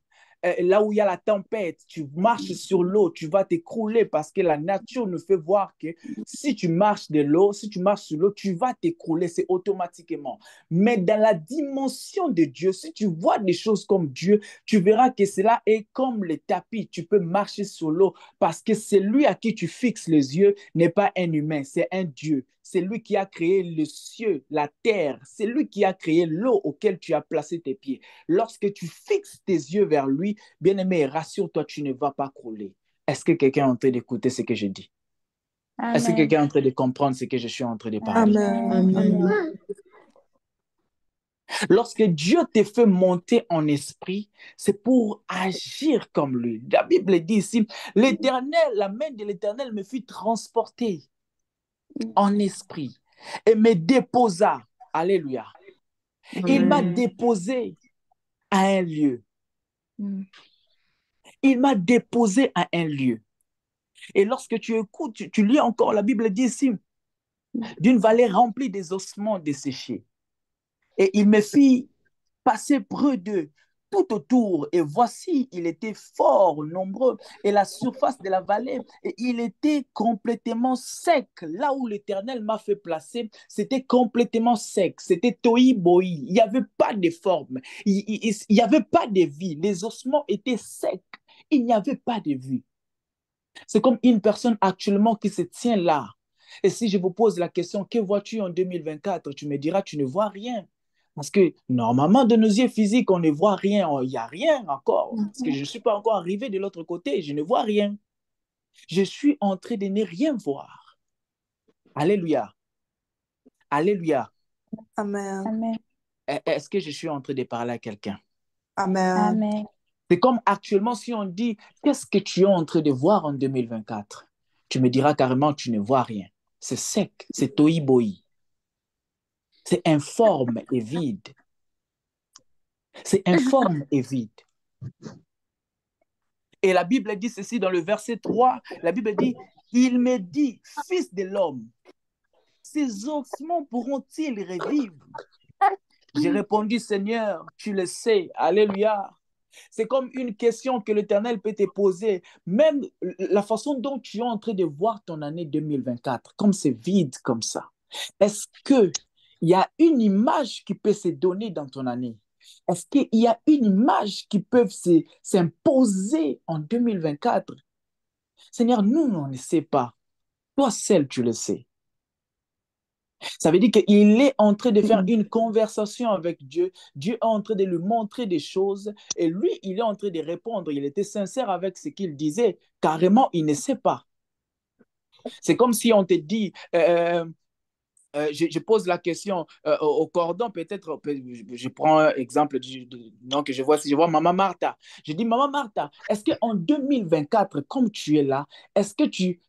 là où il y a la tempête, tu marches sur l'eau, tu vas t'écrouler parce que la nature nous fait voir que si tu marches sur l'eau, tu vas t'écrouler, c'est automatiquement. Mais dans la dimension de Dieu, si tu vois des choses comme Dieu, tu verras que cela est comme le tapis. Tu peux marcher sur l'eau parce que celui à qui tu fixes les yeux n'est pas un humain, c'est un Dieu. C'est lui qui a créé le ciel, la terre. C'est lui qui a créé l'eau auquel tu as placé tes pieds. Lorsque tu fixes tes yeux vers lui, bien-aimé, rassure-toi, tu ne vas pas crouler. Est-ce que quelqu'un est en train d'écouter ce que je dis? Est-ce que Amen. quelqu'un est en train de comprendre ce que je suis en train de parler? Amen. Amen. Lorsque Dieu te fait monter en esprit, c'est pour agir comme lui. La Bible dit ici, la main de l'Éternel me fut transportée en esprit et me déposa. Alléluia. Il m'a déposé à un lieu. Il m'a déposé à un lieu. Et lorsque tu écoutes, tu lis encore, la Bible dit ici, d'une vallée remplie des ossements desséchés. Et il me fit passer près d'eux, tout autour, et voici, il était fort nombreux, et la surface de la vallée, et il était complètement sec. Là où l'Éternel m'a fait placer, c'était complètement sec, c'était tohi-bohi, il n'y avait pas de forme, il n'y avait pas de vie, les ossements étaient secs, il n'y avait pas de vie. C'est comme une personne actuellement qui se tient là. Et si je vous pose la question, que vois-tu en 2024? Tu me diras, tu ne vois rien. Parce que normalement, de nos yeux physiques, on ne voit rien. Il n'y a rien encore. Parce que je ne suis pas encore arrivé de l'autre côté. Je ne vois rien. Je suis en train de ne rien voir. Alléluia. Alléluia. Amen. Amen. Est-ce que je suis en train de parler à quelqu'un? Amen. Amen. C'est comme actuellement si on dit, qu'est-ce que tu es en train de voir en 2024? Tu me diras carrément, tu ne vois rien. C'est sec, c'est tohu-bohu. C'est informe et vide. C'est informe et vide. Et la Bible dit ceci dans le verset 3, la Bible dit, il me dit, fils de l'homme, ces ossements pourront-ils revivre? J'ai répondu, Seigneur, tu le sais. Alléluia. C'est comme une question que l'Éternel peut te poser. Même la façon dont tu es en train de voir ton année 2024, comme c'est vide comme ça. Est-ce qu'il y a une image qui peut se donner dans ton année? Est-ce qu'il y a une image qui peut s'imposer en 2024? Seigneur, nous, on ne sait pas. Toi seul, tu le sais. Ça veut dire qu'il est en train de faire une conversation avec Dieu. Dieu est en train de lui montrer des choses et lui, il est en train de répondre. Il était sincère avec ce qu'il disait. Carrément, il ne sait pas. C'est comme si on te dit, je pose la question au cordon, peut-être, je prends un exemple donc je vois, si je vois Maman Martha. Je dis, Maman Martha, est-ce qu'en 2024, comme tu es là, est-ce que tu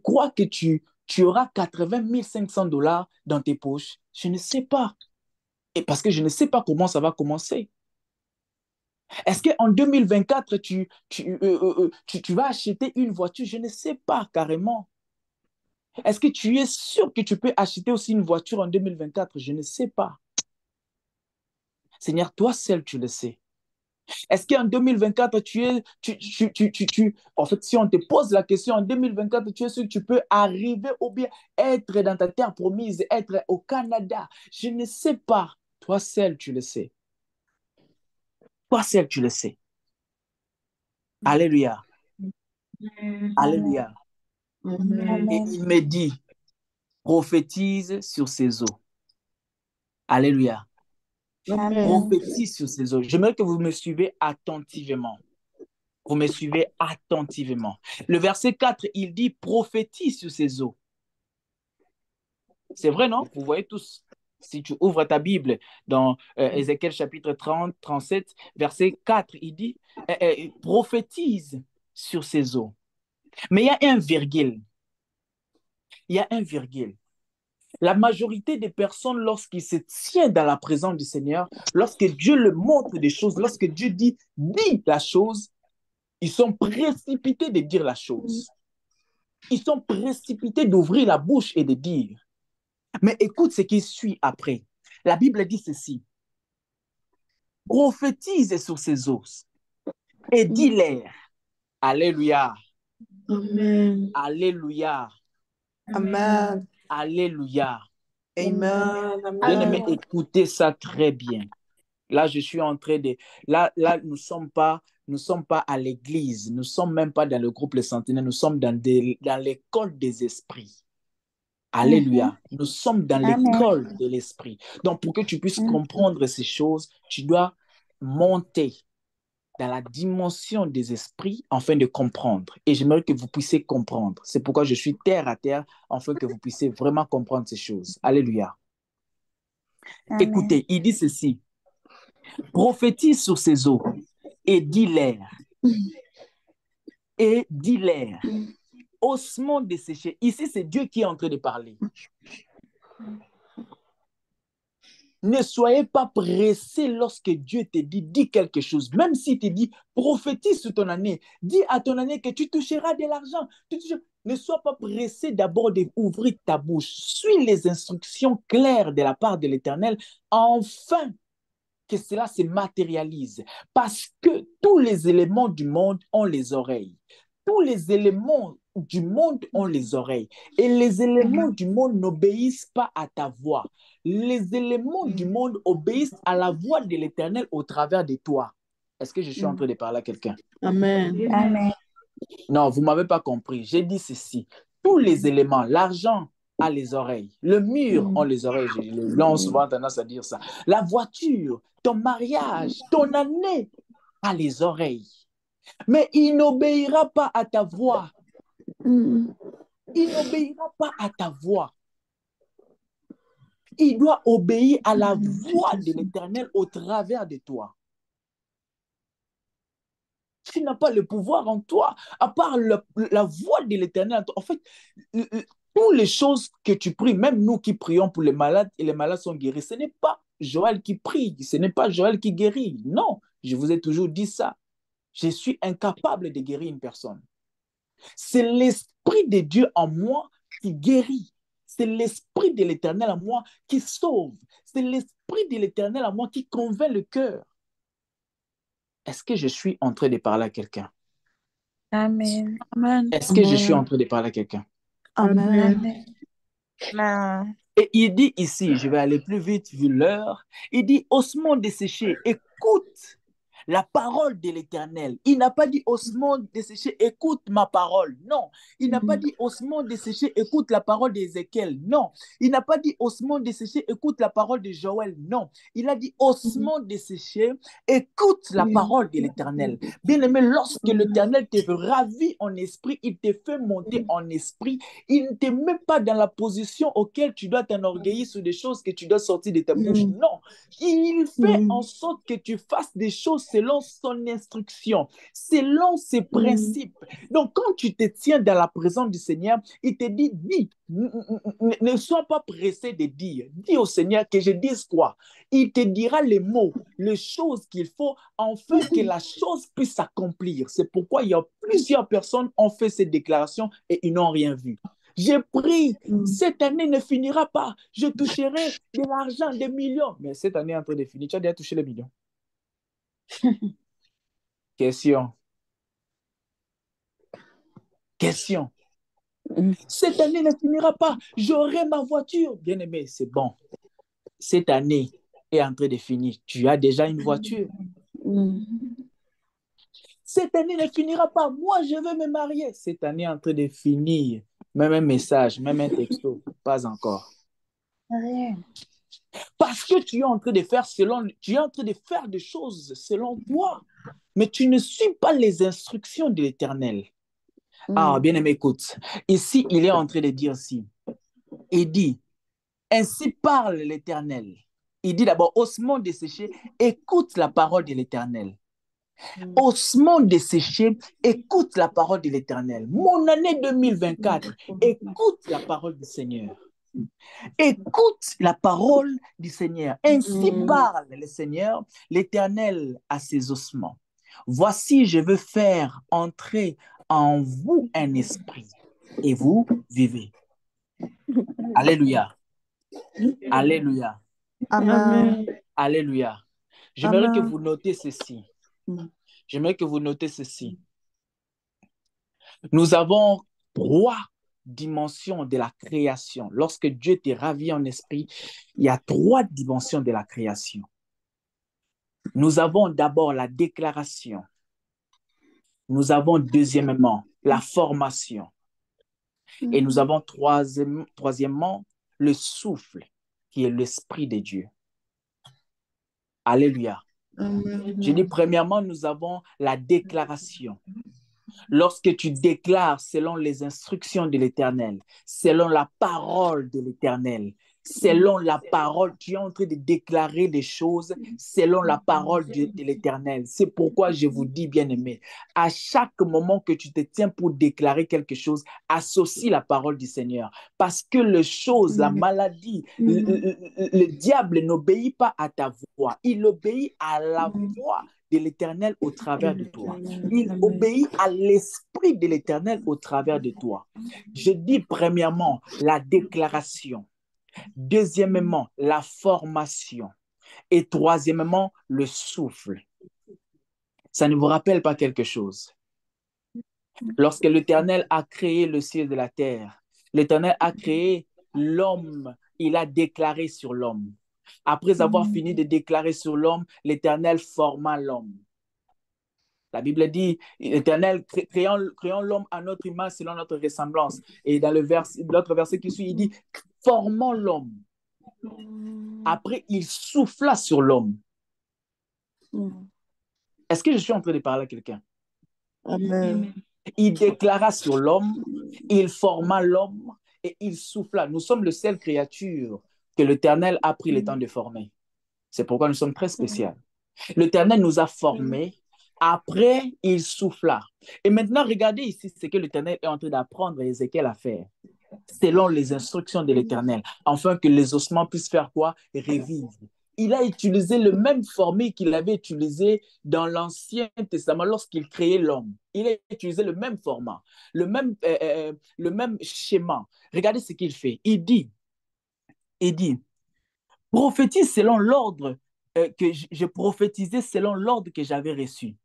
crois que tu auras 80 500 $ dans tes poches? Je ne sais pas. Et parce que je ne sais pas comment ça va commencer. Est-ce qu'en 2024, tu vas acheter une voiture? Je ne sais pas carrément. Est-ce que tu es sûr que tu peux acheter aussi une voiture en 2024? Je ne sais pas. Seigneur, toi seul, tu le sais. Est-ce qu'en 2024, en fait, si on te pose la question, en 2024, tu es sûr que tu peux arriver ou bien être dans ta terre promise, être au Canada? Je ne sais pas. Toi seul, tu le sais. Toi seul, tu le sais. Alléluia. Alléluia. Amen. Et Amen. il me dit, prophétise sur ces eaux. Alléluia. Amen. Prophétise sur ces eaux. J'aimerais que vous me suivez attentivement. Vous me suivez attentivement. Le verset 4, il dit prophétise sur ces eaux. C'est vrai, non? Vous voyez tous. Si tu ouvres ta Bible dans Ézéchiel chapitre 30, 37, verset 4, il dit prophétise sur ces eaux. Mais il y a un virgule. Il y a un virgule. La majorité des personnes, lorsqu'ils se tiennent dans la présence du Seigneur, lorsque Dieu leur montre des choses, lorsque Dieu dit la chose, ils sont précipités de dire la chose. Ils sont précipités d'ouvrir la bouche et de dire. Mais écoute ce qui suit après. La Bible dit ceci. Prophétise sur ces os et dis-leur. Alléluia. Amen. Alléluia. Amen. Alléluia. Amen. Bien-aimé, Amen. écoutez ça très bien. Là, je suis en train de... Là, nous sommes pas à l'église. Nous ne sommes même pas dans le groupe Les Sentinelles. Nous sommes dans l'école des esprits. Alléluia. Nous sommes dans Amen. l'école de l'esprit. Donc, pour que tu puisses comprendre ces choses, tu dois monter dans la dimension des esprits afin de comprendre. Et j'aimerais que vous puissiez comprendre. C'est pourquoi je suis terre à terre, afin que vous puissiez vraiment comprendre ces choses. Alléluia. Amen. Écoutez, il dit ceci. Prophétise sur ces eaux et dis-leur. Et dis-leur. Ossements desséchés. Ici, c'est Dieu qui est en train de parler. Ne soyez pas pressés lorsque Dieu te dit, dis quelque chose. Même s'il te dit, prophétise sur ton année. Dis à ton année que tu toucheras de l'argent. Ne sois pas pressé d'abord d'ouvrir ta bouche. Suis les instructions claires de la part de l'Éternel, afin que cela se matérialise. Parce que tous les éléments du monde ont les oreilles. Tous les éléments du monde ont les oreilles. Et les éléments du monde n'obéissent pas à ta voix. Les éléments du monde obéissent à la voix de l'Éternel au travers de toi. Est-ce que je suis en train de parler à quelqu'un? Amen. Amen. Non, vous ne m'avez pas compris. J'ai dit ceci. Tous les éléments, l'argent a les oreilles, le mur a les oreilles. Les Blancs ont souvent tendance à dire ça. La voiture, ton mariage, ton année a les oreilles. Mais il n'obéira pas à ta voix. Il n'obéira pas à ta voix. Il doit obéir à la voix de l'Éternel au travers de toi. Tu n'as pas le pouvoir en toi, à part la voix de l'Éternel. En fait, toutes les choses que tu pries, même nous qui prions pour les malades et les malades sont guéris, ce n'est pas Joël qui prie, ce n'est pas Joël qui guérit. Non, je vous ai toujours dit ça. Je suis incapable de guérir une personne. C'est l'Esprit de Dieu en moi qui guérit. C'est l'Esprit de l'Éternel en moi qui sauve. C'est l'Esprit de l'Éternel en moi qui convainc le cœur. Est-ce que je suis en train de parler à quelqu'un? Amen. Amen. Est-ce que je suis en train de parler à quelqu'un? Amen. Amen. Et il dit ici, je vais aller plus vite vu l'heure, il dit ossements desséchés, écoute la parole de l'Éternel. Il n'a pas dit ossements desséchés, écoute ma parole. Non. Il n'a pas dit ossements desséchés, écoute la parole d'Ézéchiel. Non. Il n'a pas dit ossements desséchés, écoute la parole de Joël. Non. Il a dit ossements desséchés, écoute la parole de l'Éternel. Bien-aimé, lorsque l'Éternel te ravit en esprit, il te fait monter en esprit, il ne te met pas dans la position auquel tu dois t'enorgueillir sur des choses que tu dois sortir de ta bouche. Non. Il fait en sorte que tu fasses des choses selon son instruction, selon ses principes. Donc, quand tu te tiens dans la présence du Seigneur, il te dit, dis, ne sois pas pressé de dire. Dis au Seigneur que je dise quoi. Il te dira les mots, les choses qu'il faut, afin que la chose puisse s'accomplir. C'est pourquoi il y a plusieurs personnes qui ont fait ces déclarations et ils n'ont rien vu. J'ai pris, cette année ne finira pas. Je toucherai de l'argent, des millions. Mais cette année est en train de finir. Tu as déjà touché les millions. Question. Question. Cette année ne finira pas. J'aurai ma voiture. Bien-aimé, c'est bon. Cette année est en train de finir. Tu as déjà une voiture. Cette année ne finira pas. Moi, je veux me marier. Cette année est en train de finir. Même un message, même un texto. Pas encore. Rien. Parce que tu es en train de faire des choses selon toi. Mais tu ne suis pas les instructions de l'Éternel. Ah, bien aimé, écoute. Ici, il est en train de dire aussi. Il dit, ainsi parle l'Éternel. Il dit d'abord, ossements desséchés, écoute la parole de l'Éternel. Ossements desséchés, écoute la parole de l'Éternel. Mon année 2024, écoute la parole du Seigneur. Écoute la parole du Seigneur. Ainsi parle le Seigneur, l'Éternel à ses ossements. Voici, je veux faire entrer en vous un esprit et vous vivez. Alléluia. Alléluia. Amen. Alléluia. J'aimerais que vous notez ceci. J'aimerais que vous notez ceci. Nous avons 3 dimensions de la création. Lorsque Dieu t'est ravi en esprit, il y a 3 dimensions de la création. Nous avons d'abord la déclaration. Nous avons deuxièmement la formation. Et nous avons troisièmement le souffle, qui est l'esprit de Dieu. Alléluia. Je dis premièrement, nous avons la déclaration. Lorsque tu déclares selon les instructions de l'Éternel, selon la parole de l'Éternel, selon la parole, tu es en train de déclarer des choses selon la parole de l'Éternel. C'est pourquoi je vous dis, bien-aimés, à chaque moment que tu te tiens pour déclarer quelque chose, associe la parole du Seigneur. Parce que les choses, la maladie, le diable n'obéit pas à ta voix. Il obéit à la voix de l'Éternel au travers de toi. Il obéit à l'esprit de l'Éternel au travers de toi. Je dis premièrement la déclaration. Deuxièmement, la formation. Et troisièmement, le souffle. Ça ne vous rappelle pas quelque chose? Lorsque l'Éternel a créé le ciel et la terre, l'Éternel a créé l'homme, il a déclaré sur l'homme. Après avoir fini de déclarer sur l'homme, l'Éternel forma l'homme. La Bible dit, l'Éternel, créons l'homme à notre image selon notre ressemblance. Et dans l'autre verset qui suit, il dit, formons l'homme. Après, il souffla sur l'homme. Est-ce que je suis en train de parler à quelqu'un? Amen. Il déclara sur l'homme, il forma l'homme et il souffla. Nous sommes les seules créatures que l'Éternel a pris le temps de former. C'est pourquoi nous sommes très spéciaux. L'Éternel nous a formés. Après, il souffla. Et maintenant, regardez ici ce que l'Éternel est en train d'apprendre à Ézéchiel à faire, selon les instructions de l'Éternel, afin que les ossements puissent faire quoi? Revivre. Il a utilisé le même formule qu'il avait utilisé dans l'Ancien Testament lorsqu'il créait l'homme. Il a utilisé le même format, le même schéma. Regardez ce qu'il fait. Il dit, prophétise selon l'ordre que je prophétisais selon l'ordre que j'avais reçu.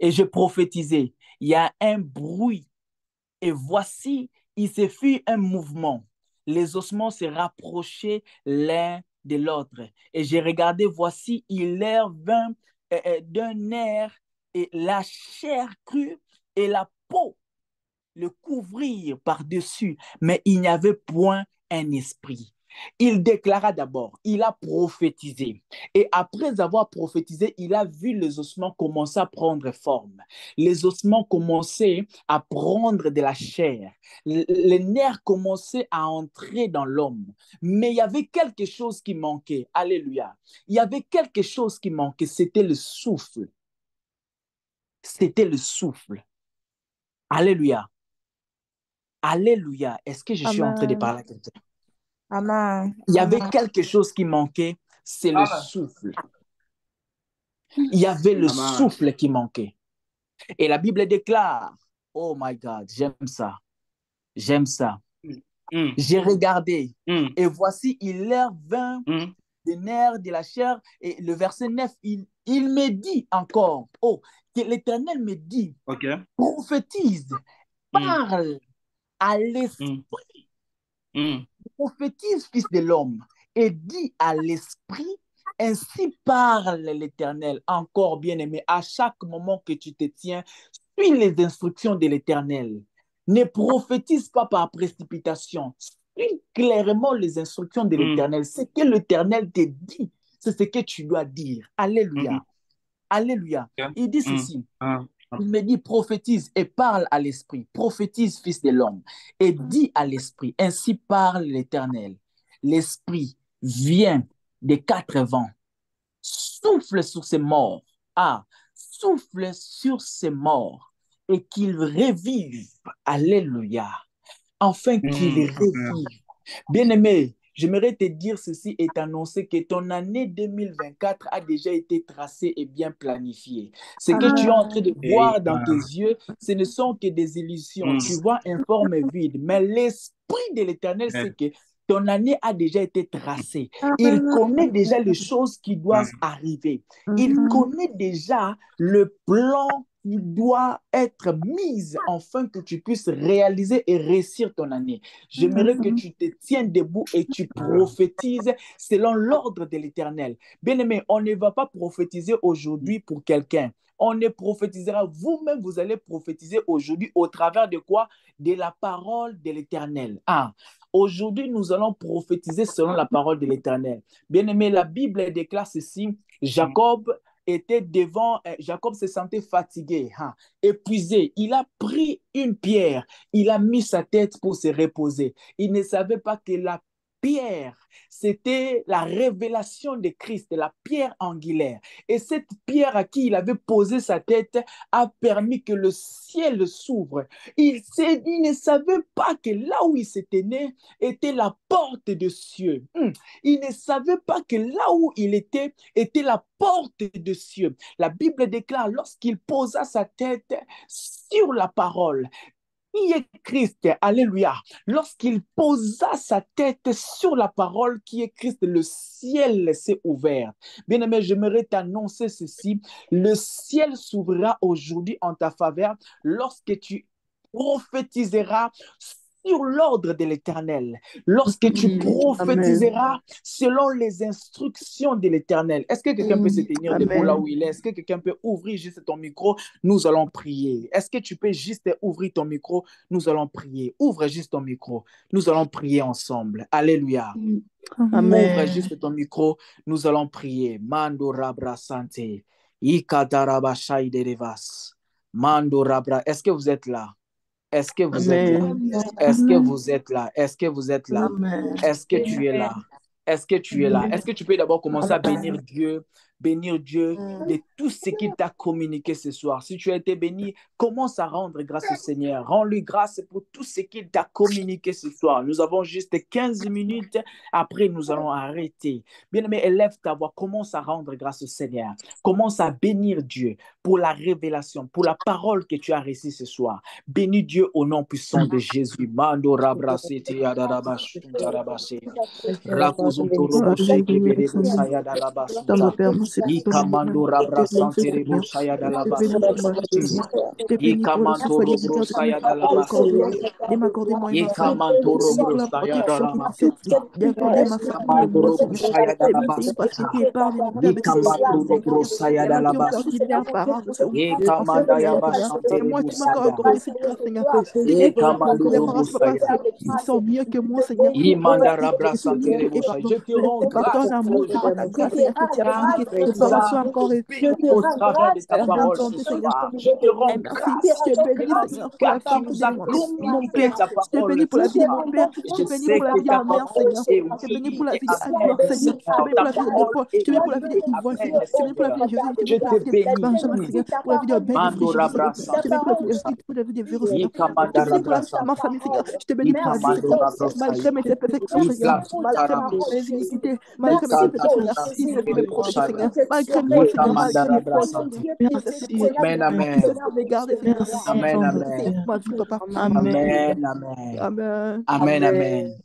Et je prophétisais, il y a un bruit. Et voici, il se fit un mouvement. Les ossements se rapprochaient l'un de l'autre. Et j'ai regardé, voici, il leur vint d'un air et la chair crue et la peau le couvrir par-dessus, mais il n'y avait point un esprit. Il déclara d'abord, il a prophétisé. Et après avoir prophétisé, il a vu les ossements commencer à prendre forme. Les ossements commençaient à prendre de la chair. Les nerfs commençaient à entrer dans l'homme. Mais il y avait quelque chose qui manquait. Alléluia. Il y avait quelque chose qui manquait. C'était le souffle. C'était le souffle. Alléluia. Alléluia. Est-ce que je suis en train de Amen. parler à quelqu'un? Amen. Il y avait quelque chose qui manquait, c'est le souffle. Il y avait le souffle qui manquait. Et la Bible déclare, oh my God, j'aime ça. J'aime ça. J'ai regardé et voici, il leur vint des nerfs de la chair. Et le verset 9, il me dit encore, oh, que l'Éternel me dit, prophétise, parle à l'esprit. Prophétise, fils de l'homme, et dis à l'esprit, ainsi parle l'Éternel. Encore bien-aimé, à chaque moment que tu te tiens, suis les instructions de l'Éternel. Ne prophétise pas par précipitation. Suis clairement les instructions de l'Éternel. Ce que l'Éternel te dit, c'est ce que tu dois dire. Alléluia. Alléluia. Il dit ceci. Il me dit, prophétise et parle à l'esprit. Prophétise, fils de l'homme, et dis à l'esprit, ainsi parle l'Éternel. L'esprit vient des quatre vents, souffle sur ces morts. Souffle sur ces morts et qu'ils revivent. Alléluia. Afin qu'ils revivent. Bien-aimé, j'aimerais te dire ceci et t'annoncer que ton année 2024 a déjà été tracée et bien planifiée. Ce que tu es en train de voir dans tes yeux, ce ne sont que des illusions. Tu vois une forme vide, mais l'Esprit de l'Éternel, c'est que ton année a déjà été tracée. Il connaît déjà les choses qui doivent arriver. Il connaît déjà le plan qui doit être mise afin que tu puisses réaliser et réussir ton année. J'aimerais que tu te tiennes debout et tu prophétises selon l'ordre de l'Éternel. Bien-aimé, on ne va pas prophétiser aujourd'hui pour quelqu'un. On ne prophétisera, vous-même, vous allez prophétiser aujourd'hui au travers de quoi? De la parole de l'Éternel. Aujourd'hui, nous allons prophétiser selon la parole de l'Éternel. Bien-aimé, la Bible déclare ceci, Jacob se sentait fatigué, épuisé. Il a pris une pierre, il a mis sa tête pour se reposer. Il ne savait pas que la pierre, c'était la révélation de Christ, la pierre angulaire. Et cette pierre à qui il avait posé sa tête a permis que le ciel s'ouvre. Il ne savait pas que là où il s'était né était la porte des cieux. Il ne savait pas que là où il était la porte des cieux. La Bible déclare, lorsqu'il posa sa tête sur la parole, qui est Christ, alléluia. Lorsqu'il posa sa tête sur la parole qui est Christ, le ciel s'est ouvert. Bien-aimé, j'aimerais t'annoncer ceci. Le ciel s'ouvrira aujourd'hui en ta faveur lorsque tu prophétiseras sur l'ordre de l'Éternel, lorsque tu prophétiseras selon les instructions de l'Éternel. Est-ce que quelqu'un peut se tenir debout là où il est? Est-ce que quelqu'un peut ouvrir juste ton micro? Nous allons prier. Est-ce que tu peux juste ouvrir ton micro? Nous allons prier. Ouvre juste ton micro. Nous allons prier ensemble. Alléluia. Ouvre juste ton micro. Nous allons prier. Mando rabra sante. Ikadaraba shaïderevas. Mando rabra. Est-ce que vous êtes là? Est-ce que vous êtes là? Est-ce que vous êtes là? Est-ce que vous êtes là? Est-ce que tu es là? Est-ce que tu es là? Est-ce que tu peux d'abord commencer à bénir Dieu de tout ce qu'il t'a communiqué ce soir? Si tu as été béni, commence à rendre grâce au Seigneur. Rends-lui grâce pour tout ce qu'il t'a communiqué ce soir. Nous avons juste 15 minutes. Après, nous allons arrêter. Bien-aimé, élève ta voix. Commence à rendre grâce au Seigneur. Commence à bénir Dieu pour la révélation, pour la parole que tu as reçue ce soir. Bénis Dieu au nom puissant de Jésus. Mando rabrasete yadarabash tarabase. Rakuzum torobo sheke berebo sayada labasuta. Ikamando rabrasante rebo sayada labasuta. Ikamanto robro sayada labasuta. Ikamanto robro sayada labasuta. Ikamanto robro sayada labasuta. Ikamanto robro sayada labasuta. Ikamanda yabasante rebo sayada. Ikamando robro sayada. Ils sont mieux que moi, Seigneur. Je te rends grâce pour ta grâce, Seigneur, que tu as permis que tes paroles soient encore au travers de ta parole ce Seigneur. soir. Je te rends grâce. Je te bénis, Seigneur, pour la Car tu santé nous de as mon communiqué père. ta Je te parole bénis pour la ce vie de soir. mon père. Je Je te bénis sais pour la que vie de ta ma mère, parole Seigneur. est Je te bénis pour oui la et vie de amen, Anne-Laure, Seigneur. Je te bénis Ta pour la vie de parole Paul. Je est te bénis pour la oui vie et d'Yvonne, amen, Seigneur. Je te bénis pour la vie de José. Je te Je bénis pour la te vie de bénis. Benjamin, Seigneur. Pour la vie de Ben et Mando Brigitte, Seigneur. rabra Je te bénis pour la vie de Rite, pour la vie de Véro, Seigneur. Je te bénis pour la vie de ma famille, Seigneur. Je te bénis pour la vie, Seigneur. Malgré mes imperfections, Seigneur. Malgré mes iniquités. Malgré mes péchés, Seigneur. Il sait me protéger, Seigneur. Malgré moi, Seigneur. Malgré mes fautes, Seigneur. Amen, Il sait amen. me garder, Seigneur. Amen, C'est amen. ma vie, Papa. Amen, amen. Amen. Amen, amen.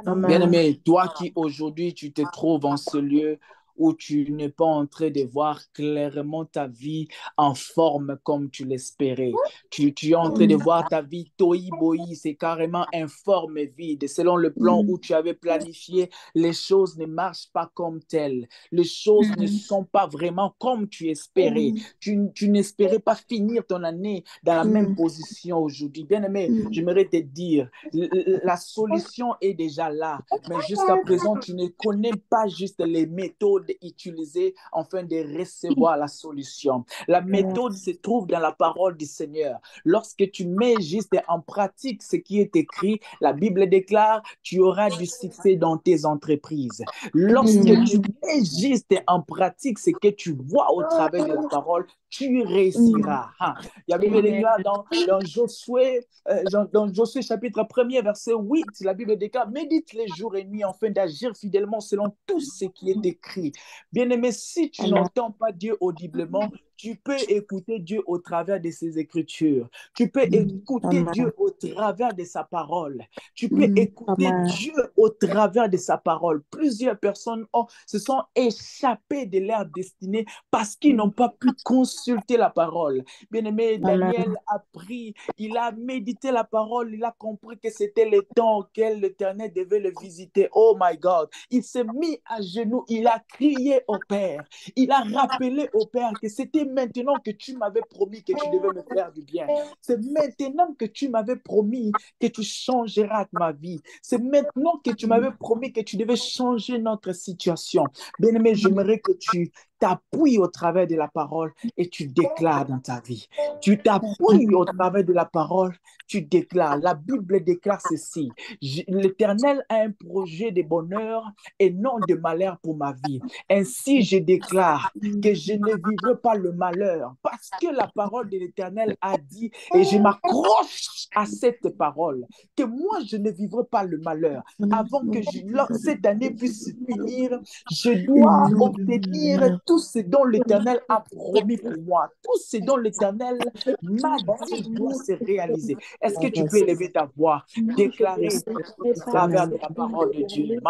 Amen. Bien-aimé, toi qui aujourd'hui tu te trouves en ce lieu où tu n'es pas en train de voir clairement ta vie en forme comme tu l'espérais. Tu es en train de voir ta vie tohi-bohi, c'est carrément informe et vide. Selon le plan où tu avais planifié, les choses ne marchent pas comme telles. Les choses ne sont pas vraiment comme tu espérais. Tu n'espérais pas finir ton année dans la même position aujourd'hui. Bien-aimé, j'aimerais te dire, la solution est déjà là, mais jusqu'à présent, tu ne connais pas juste les méthodes utilisées afin de recevoir la solution. La méthode se trouve dans la parole du Seigneur. Lorsque tu mets juste en pratique ce qui est écrit, la Bible déclare, tu auras du succès dans tes entreprises. Lorsque tu mets juste en pratique ce que tu vois au travers de la parole, tu réussiras. La Bible déclare dans Josué, dans Josué chapitre 1er, verset 8, la Bible déclare, médite les jours et nuits afin d'agir fidèlement selon tout ce qui est écrit. Bien-aimé, si tu n'entends pas Dieu audiblement, tu peux écouter Dieu au travers de ses écritures. Tu peux écouter Dieu au travers de sa parole. Tu peux écouter Dieu au travers de sa parole. Plusieurs personnes se sont échappées de leur destinée parce qu'ils n'ont pas pu consulter la parole. Bien-aimé, Daniel a pris, il a médité la parole, il a compris que c'était le temps auquel l'Éternel devait le visiter. Oh my God! Il s'est mis à genoux, il a crié au Père. Il a rappelé au Père que c'était maintenant que tu m'avais promis que tu devais me faire du bien. C'est maintenant que tu m'avais promis que tu changeras ma vie. C'est maintenant que tu m'avais promis que tu devais changer notre situation. Bien-aimé, j'aimerais que tu t'appuies au travers de la parole et tu déclares dans ta vie. Tu t'appuies au travers de la parole, tu déclares. La Bible déclare ceci. L'Éternel a un projet de bonheur et non de malheur pour ma vie. Ainsi, je déclare que je ne vivrai pas le malheur parce que la parole de l'Éternel a dit, et je m'accroche à cette parole, que moi, je ne vivrai pas le malheur. Avant que cette année puisse finir, je dois obtenir tout ce dont l'Éternel a promis pour moi. Tout ce dont l'Éternel m'a dit doit se réaliser. Est-ce que tu peux élever ta voix, déclarer au travers de la parole de Dieu?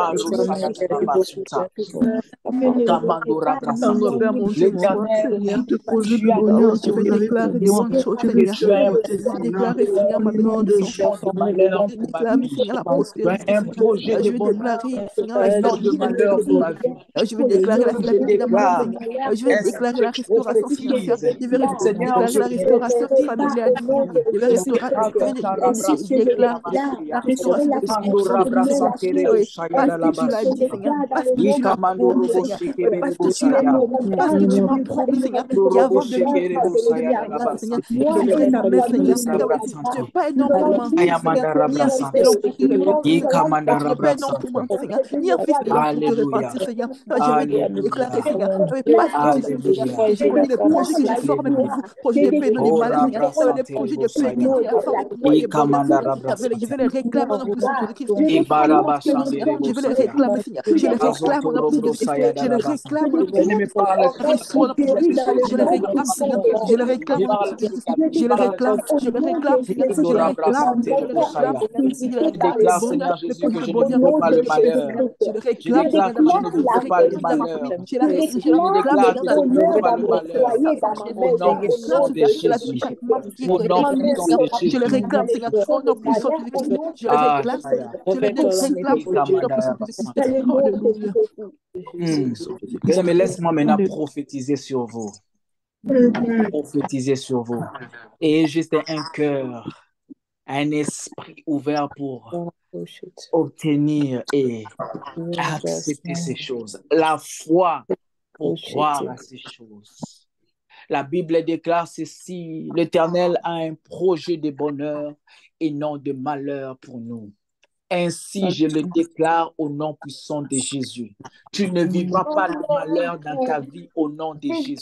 Seigneur, Père, mon Dieu, mon roi, Seigneur, L'éternel, tes projets de tu as bonheur, je toujours vais été déclarer pour des moi. bonnes choses, Que Seigneur. tu es un Je vais déclarer, Seigneur, ma bénédiction, gens de malheur je pour ma déclare, vie. Seigneur, la Tu as prospérité, un Seigneur. projet de Je vais bonheur déclarer, Seigneur, la et non de stabilité malheur de pour vie. ma vie. Je vais déclarer la Je stabilité d'amour, déclare, Seigneur. Je vais ainsi déclarer je la restauration financière. prophétise. Je vais Seigneur, déclarer je la restauration prophétise. familiale, Seigneur. Je vais restaurer, je déclare la restauration de fonction de vie, Seigneur. Oui, parce que tu l'as dit, Seigneur. Parce que tu l'as promis, Seigneur. Oui, parce que tu l'as promis. Parce que tu m'as promis, Seigneur, qu'avant de vivre le jour de mon mariage, Seigneur, je lèverai ma main, Seigneur. Car oui, tu n'es pas un homme pour mentir, Seigneur, ni un fils de l'homme pour te repentir, Seigneur. Tu n'es pas un homme pour mentir, Seigneur, ni un fils de l'homme pour te Alléluia. repentir, Seigneur. Je vais déclarer, Alléluia. Seigneur, parce que tu dis, Seigneur, Alléluia. que je connais les projets que je forme pour vous, projets de paix, non de Oh, malheur, Seigneur. Les Rabrasante projets de paix Rebosaya. qui a formé pour moi des bonheurs, Ikamanda Seigneur. Je Rabrasante. vais les réclamer au nom puissant de Jésus-Christ. Je les prophétise, Ibarabashande Seigneur. Je vais les Rebosaya. réclamer, Seigneur. Je les réclame au Azonto nom puissant de Jésus-Christ. Robrosaya Je les Darabasa. réclame au nom puissant de Bien-aimé, Jésus-Christ. parle Je sur reçois au nom puissant de Jésus-Christ. Je les réclame, Seigneur. Je les réclame au nom puissant parle de sur Jésus-Christ. ta vie, Je les parle réclame. sur ta Je les vie. réclame, Seigneur. Je les réclame. Dorabrasante Je les réclame, Rebosaya. Seigneur. Je les Je réclame le déclare, bonheur, Seigneur le Jésus, plus que de je ne bonheur, vivrai le pas plus le de paix, malheur. Seigneur. Je les Je réclame, déclare Seigneur, dans que ma je vie. ne Je les vivrai pas le réclame dans ma famille. malheur. Je les Je réclame, déclare Seigneur, que dans je la ne vivrai famille pas de le mon malheur. sa famille. Au Je nom les réclame, puissant de Seigneur, de la vie Jésus. chaque membre qui est Au nom réuni, puissant Seigneur. de Je les Jésus. réclame, Seigneur, au nom puissant de Jésus-Christ. Je les Ah, réclame, Seigneur. Shaya. Je les réclame au nom puissant de Jésus-Christ. Alléluia. Hmm. Bien-aimé, laisse-moi maintenant prophétiser sur vous. Prophétiser sur vous. Et juste un cœur, un esprit ouvert pour obtenir et accepter ces choses. La foi pour croire à ces choses. La Bible déclare ceci: l'Éternel a un projet de bonheur et non de malheur pour nous. Ainsi, je le déclare au nom puissant de Jésus. Tu ne vivras pas le malheur dans ta vie au nom de Jésus.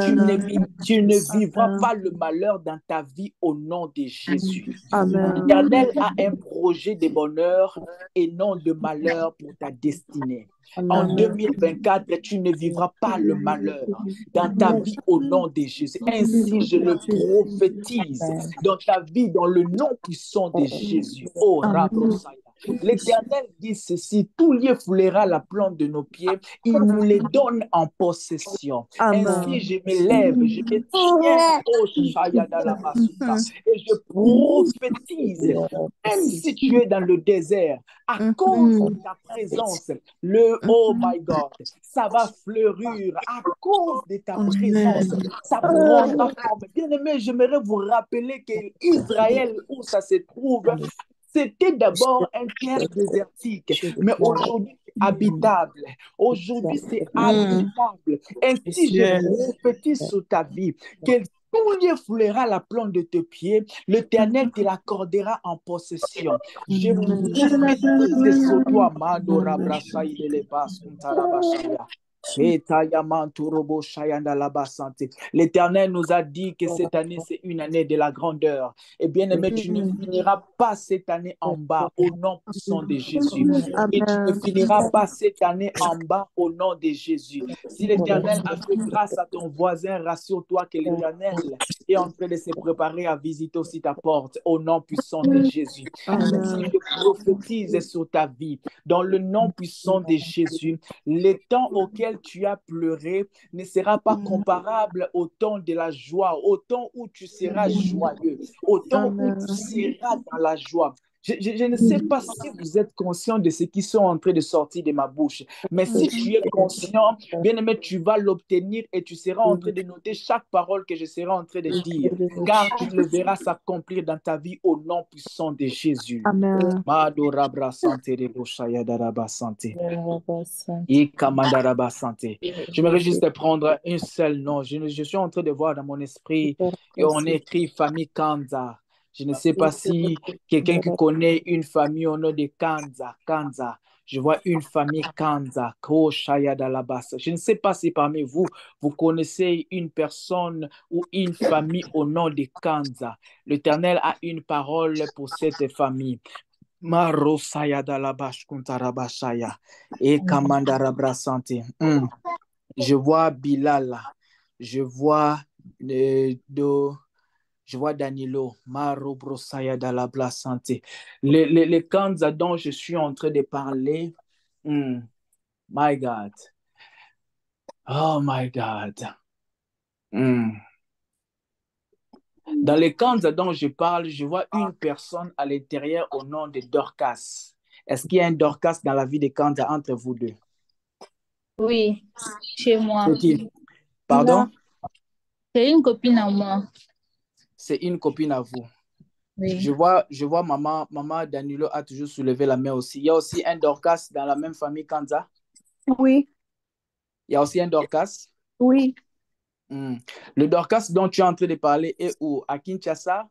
Tu ne vivras pas le malheur dans ta vie au nom de Jésus. L'Éternel a un projet de bonheur et non de malheur pour ta destinée. En 2024, tu ne vivras pas le malheur dans ta vie au nom de Jésus. Ainsi, je le prophétise dans ta vie dans le nom puissant de Jésus. Oh, Rabrosaya. L'Éternel dit ceci: tout lieu foulera la plante de nos pieds, il nous les donne en possession. Ainsi, je me lève, je me tiens au Shayadalabasuka et je prophétise. Même si tu es dans le désert, à cause de ta présence, oh my God, ça va fleurir à cause de ta présence. Ça prendra forme. Bien-aimé, j'aimerais vous rappeler qu'Israël, où ça se trouve, c'était d'abord un terre désertique, mais aujourd'hui c'est habitable. Aujourd'hui c'est habitable. Ainsi je prophétise sur ta vie que tout lieu foulera la plante de tes pieds, l'Éternel te l'accordera en possession. Je prophétise sur toi, Mandora Brasaï de Lebas, Kuntarabashaya. L'Éternel nous a dit que cette année, c'est une année de la grandeur. Et bien aimé, tu ne finiras pas cette année en bas au nom puissant de Jésus. Et tu ne finiras pas cette année en bas au nom de Jésus. Si l'Éternel a fait grâce à ton voisin, rassure-toi que l'Éternel est en train de se préparer à visiter aussi ta porte au nom puissant de Jésus. Si je prophétise sur ta vie, dans le nom puissant de Jésus, les temps auxquels tu as pleuré ne sera pas comparable au temps de la joie, au temps où tu seras joyeux, au temps où tu seras dans la joie. Je ne sais pas si vous êtes conscient de ce qui sont en train de sortir de ma bouche, mais si tu es conscient, bien aimé, tu vas l'obtenir et tu seras en train de noter chaque parole que je serai en train de dire, car tu le verras s'accomplir dans ta vie au nom puissant de Jésus. J'aimerais juste prendre un seul nom. Je suis en train de voir dans mon esprit et on écrit famille Kanza. Je ne sais pas si quelqu'un qui connaît une famille au nom de Kanza. Kanza. Je vois une famille Kanza. Je ne sais pas si parmi vous, vous connaissez une personne ou une famille au nom de Kanza. L'Éternel a une parole pour cette famille. Marosaya Dalabash Kuntarabashaya et Kamandarabrasante. Je vois Bilal, je vois je vois Danilo, Maro Brosaya Dalablasante. Les Kanza dont je suis en train de parler, my God, Oh my God. Hmm. Dans les camps dont je parle, je vois une personne à l'intérieur au nom de Dorcas. Est-ce qu'il y a un Dorcas dans la vie de Kanza entre vous deux? Oui, chez moi. C'est qui? Pardon? C'est une copine à moi. C'est une copine à vous. Oui. Je vois maman Danilo a toujours soulevé la main aussi. Il y a aussi un Dorcas dans la même famille Kanza? Oui. Il y a aussi un Dorcas? Oui. Le Dorcas dont tu es en train de parler est où? À Kinshasa?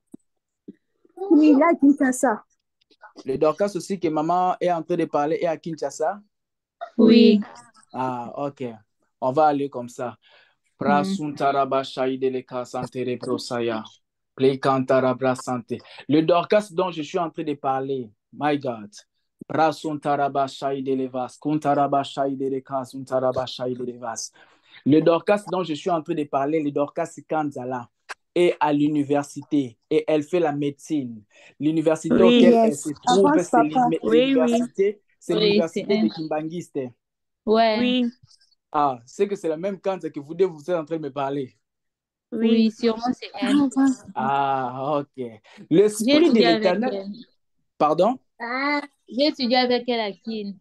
Oui, là, Kinshasa. Le Dorcas aussi que maman est en train de parler est à Kinshasa? Oui. Ah, ok. On va aller comme ça. Le Dorcas dont je suis en train de parler, my God. Le Dorcas dont je suis en train de parler, le Dorcas Kanzala, est à l'université et elle fait la médecine. L'université auquel elle se trouve, c'est l'université de Kimbangiste. Ouais. Oui. Ah, c'est que c'est la même Kanza que vous êtes en train de me parler. Oui, sûrement c'est elle. Ah, ok. J'ai L'esprit de étudié avec l'Éternel. elle. Pardon? J'ai étudié avec elle à Kin.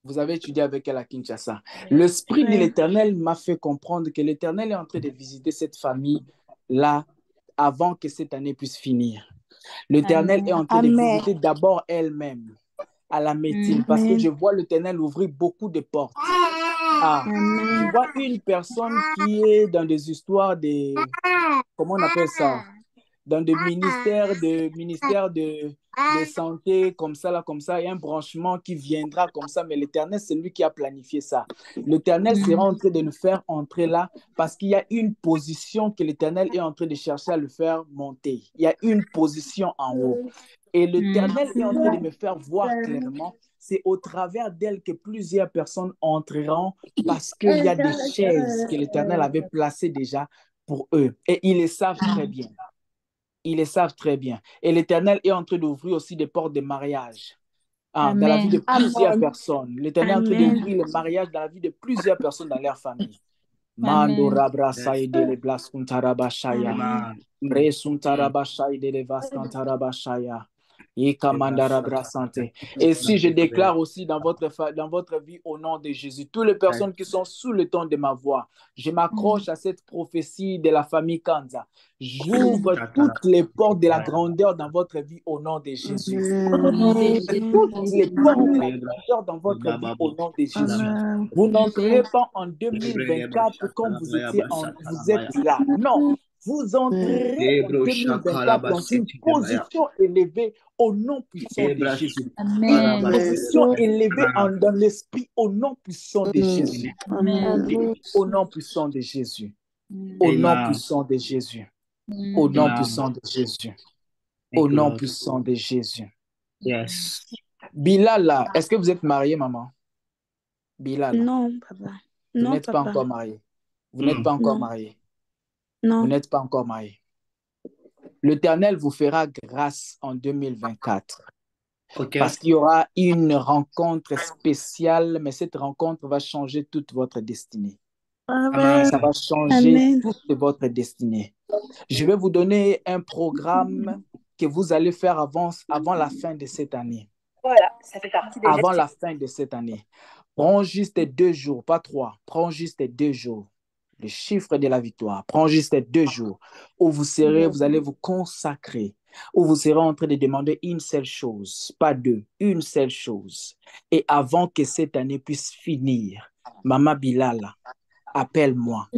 Vous avez étudié avec elle à Kinshasa. L'Esprit de l'Éternel m'a fait comprendre que l'Éternel est en train de visiter cette famille-là avant que cette année puisse finir. L'Éternel est en train de visiter d'abord elle-même à la médecine parce que je vois l'Éternel ouvrir beaucoup de portes. Ah, je vois une personne qui est dans des histoires de, comment on appelle ça? Dans des ministères de santé, comme ça, il y a un branchement qui viendra comme ça, mais l'Éternel, c'est lui qui a planifié ça. L'Éternel sera en train de nous faire entrer là parce qu'il y a une position que l'Éternel est en train de chercher à le faire monter. Il y a une position en haut. Et l'Éternel est en train de me faire voir clairement, c'est au travers d'elle que plusieurs personnes entreront parce qu'il y a des chaises que l'Éternel avait placées déjà pour eux. Et ils le savent très bien. Ils le savent très bien. Et l'Éternel est en train d'ouvrir aussi des portes de mariage dans la vie de plusieurs personnes. L'Éternel est en train d'ouvrir le mariage dans la vie de plusieurs personnes dans leur famille. Mando rabrasai de le blaskuntarabashaya. Resuntarabashai de le vaskantarabashaya. Et si je déclare aussi dans votre vie au nom de Jésus, toutes les personnes qui sont sous le ton de ma voix, je m'accroche à cette prophétie de la famille Kanza. J'ouvre toutes les portes de la grandeur dans votre vie au nom de Jésus. Toutes les portes de la grandeur dans votre vie au nom de Jésus. Vous n'entrez pas en 2024 comme vous êtes là. Non, vous entrerez en 2024 dans une position élevée au nom puissant de Jésus. Une position élevée dans l'esprit au nom puissant de Jésus. Au nom puissant de Jésus. Au nom puissant de Jésus. Au nom puissant de Jésus. Au nom puissant de Jésus. Yes. Bilal, est-ce que vous êtes marié, maman? Bilal. Non, papa. Vous n'êtes pas encore marié. Vous n'êtes pas encore marié. Non. Vous n'êtes pas encore marié. L'Éternel vous fera grâce en 2024. Okay. Parce qu'il y aura une rencontre spéciale, mais cette rencontre va changer toute votre destinée. Amen. Ça va changer toute votre destinée. Je vais vous donner un programme que vous allez faire avant la fin de cette année. Voilà, ça fait partie des Avant la fin de cette année. Prends juste 2 jours, pas 3. Prends juste 2 jours. Le chiffre de la victoire. Prends juste 2 jours où vous allez vous consacrer, où vous serez en train de demander une seule chose, pas 2, une seule chose. Et avant que cette année puisse finir, Maman Bilal, appelle-moi.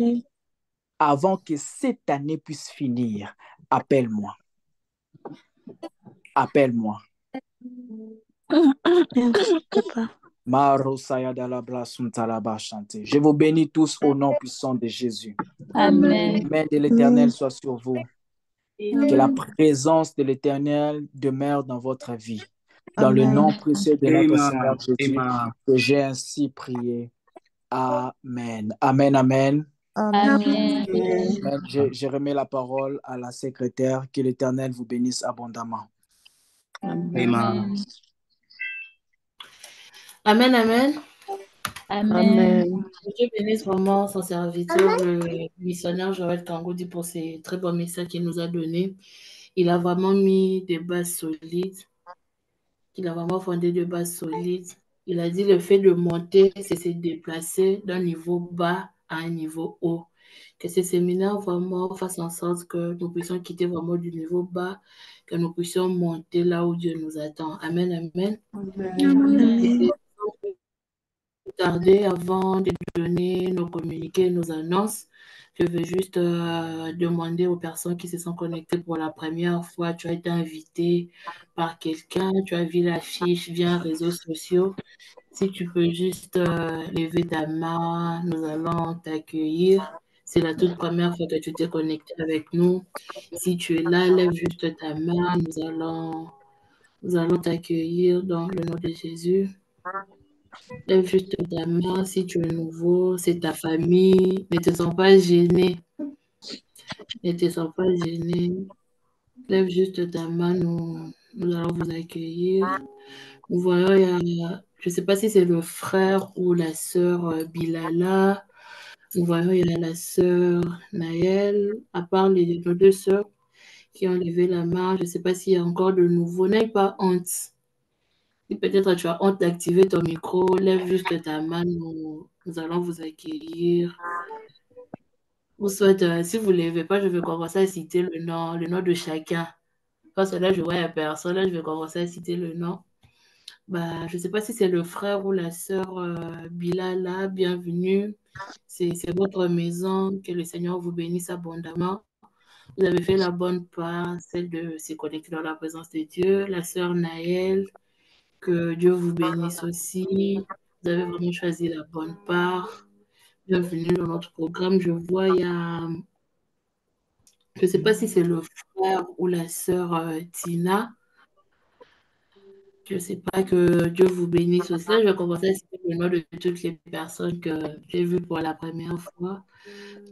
Avant que cette année puisse finir, appelle-moi. Appelle-moi. Je vous bénis tous au nom puissant de Jésus. Amen. La main de l'Éternel soit sur vous. Que la présence de l'Éternel demeure dans votre vie. Dans le nom précieux de notre Seigneur Jésus, que j'ai ainsi prié. Amen. Amen, amen. Amen. Je remets la parole à la secrétaire. Que l'Éternel vous bénisse abondamment. Amen. Amen, amen. Amen. Amen. Dieu bénisse vraiment son serviteur, le missionnaire Joël Kangoudi, pour ces très bons messages qu'il nous a donnés. Il a vraiment mis des bases solides. Il a vraiment fondé des bases solides. Il a dit le fait de monter, c'est se déplacer d'un niveau bas à un niveau haut. Que ces séminaires vraiment fassent en sorte que nous puissions quitter vraiment du niveau bas, que nous puissions monter là où Dieu nous attend. Amen, amen. Et sans plus tarder, avant de donner nos communiqués, nos annonces, je veux juste demander aux personnes qui se sont connectées pour la première fois, tu as été invité par quelqu'un, tu as vu l'affiche via les réseaux sociaux. Si tu peux juste lever ta main, nous allons t'accueillir. C'est la toute première fois que tu t'es connecté avec nous. Si tu es là, lève juste ta main. Nous allons t'accueillir dans le nom de Jésus. Lève juste ta main. Si tu es nouveau, c'est ta famille. Ne te sens pas gêné. Ne te sens pas gêné. Lève juste ta main. Nous allons vous accueillir. Nous voyons, je ne sais pas si c'est le frère ou la sœur Bilala. Nous voyons, il y a la sœur Naël. À part nos deux sœurs qui ont levé la main, je ne sais pas s'il y a encore de nouveau. N'aie pas honte. Si peut-être tu as honte d'activer ton micro, lève juste ta main. Nous allons vous accueillir. Ou soit, si vous ne levez pas, je vais commencer à citer le nom de chacun. Parce que là, je vois, il n'y a personne. Là, je vais commencer à citer le nom. Bah, je ne sais pas si c'est le frère ou la sœur Bilala, bienvenue. C'est votre maison, que le Seigneur vous bénisse abondamment. Vous avez fait la bonne part, celle de se connecter dans la présence de Dieu. La sœur Naël, que Dieu vous bénisse aussi. Vous avez vraiment choisi la bonne part. Bienvenue dans notre programme. Je vois, je ne sais pas si c'est le frère ou la sœur Tina. Je ne sais pas, que Dieu vous bénisse aussi. Là, je vais commencer à citer le nom de toutes les personnes que j'ai vues pour la première fois.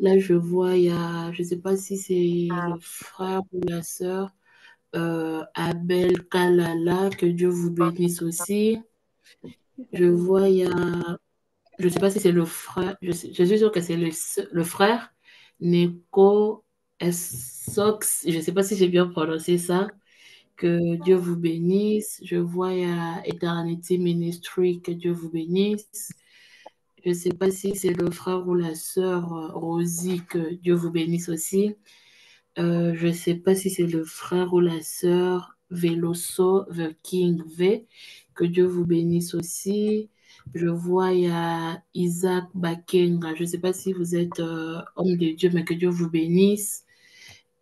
Là, je vois, je ne sais pas si c'est le frère ou la sœur Abel Kalala, que Dieu vous bénisse aussi. Je vois, je ne sais pas si c'est le frère, je suis sûre que c'est le frère Neko Essox. Je ne sais pas si j'ai bien prononcé ça. Que Dieu vous bénisse. Je vois, il y a Eternity Ministry, que Dieu vous bénisse. Je ne sais pas si c'est le frère ou la sœur Rosie, que Dieu vous bénisse aussi. Je ne sais pas si c'est le frère ou la sœur Veloso, The King V, que Dieu vous bénisse aussi. Je vois, il y a Isaac Bakenga. Je ne sais pas si vous êtes homme de Dieu, mais que Dieu vous bénisse.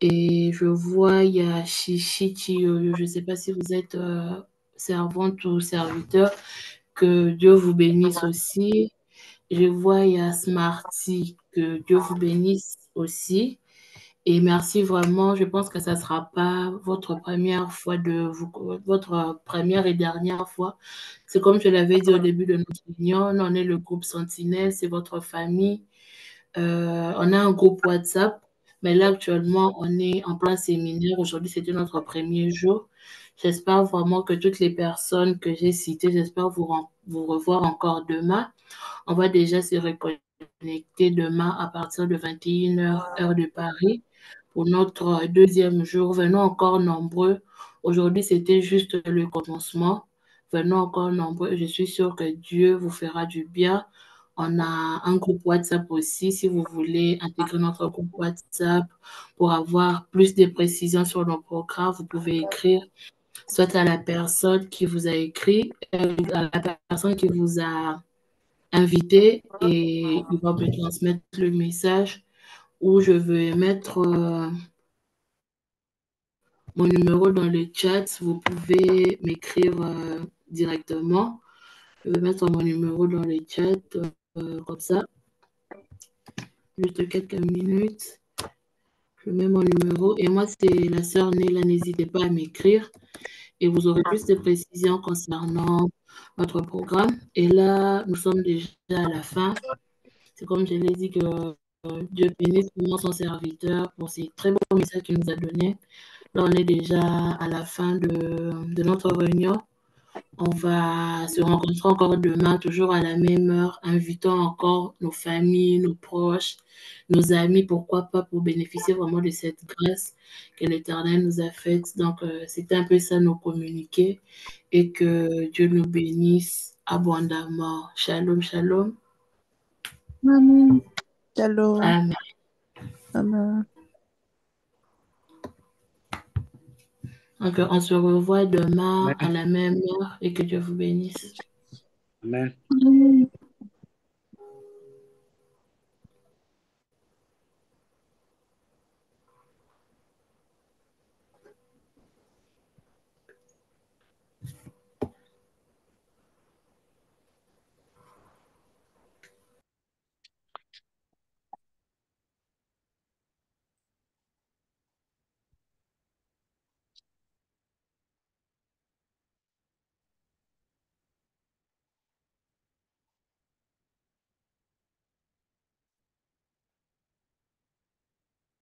Et je vois, il y a Chichi Chiyoyo. Je ne sais pas si vous êtes servante ou serviteur. Que Dieu vous bénisse aussi. Je vois, il y a Smarty. Que Dieu vous bénisse aussi. Et merci vraiment. Je pense que ça ne sera pas votre première fois votre première et dernière fois. C'est comme je l'avais dit au début de notre réunion, on est le groupe Sentinelle, c'est votre famille. On a un groupe WhatsApp, mais là actuellement, on est en plein séminaire. Aujourd'hui, c'était notre premier jour. J'espère vraiment que toutes les personnes que j'ai citées, j'espère vous revoir encore demain. On va déjà se reconnecter demain à partir de 21h, heure de Paris, pour notre deuxième jour. Venons encore nombreux. Aujourd'hui, c'était juste le commencement. Venons encore nombreux. Je suis sûre que Dieu vous fera du bien. On a un groupe WhatsApp aussi, si vous voulez intégrer notre groupe WhatsApp pour avoir plus de précisions sur nos programmes. Vous pouvez écrire soit à la personne qui vous a écrit, à la personne qui vous a invité, et il va me transmettre le message, où je vais mettre mon numéro dans le chat. Vous pouvez m'écrire directement. Je vais mettre mon numéro dans le chat comme ça. Juste quelques minutes. Je mets mon numéro et moi, c'est la sœur Néla. N'hésitez pas à m'écrire et vous aurez plus de précisions concernant votre programme. Et là, nous sommes déjà à la fin. C'est comme je l'ai dit, que Dieu bénisse vraiment son serviteur pour ces très bons messages qu'il nous a donnés. Là, on est déjà à la fin de notre réunion. On va se rencontrer encore demain, toujours à la même heure, invitons encore nos familles, nos proches, nos amis, pourquoi pas, pour bénéficier vraiment de cette grâce que l'Éternel nous a faite. Donc, c'était un peu ça nos communiqués et que Dieu nous bénisse abondamment. Shalom, shalom. Amen. Shalom. Amen. Amen. Donc, on se revoit demain à la même heure et que Dieu vous bénisse. Amen. Amen.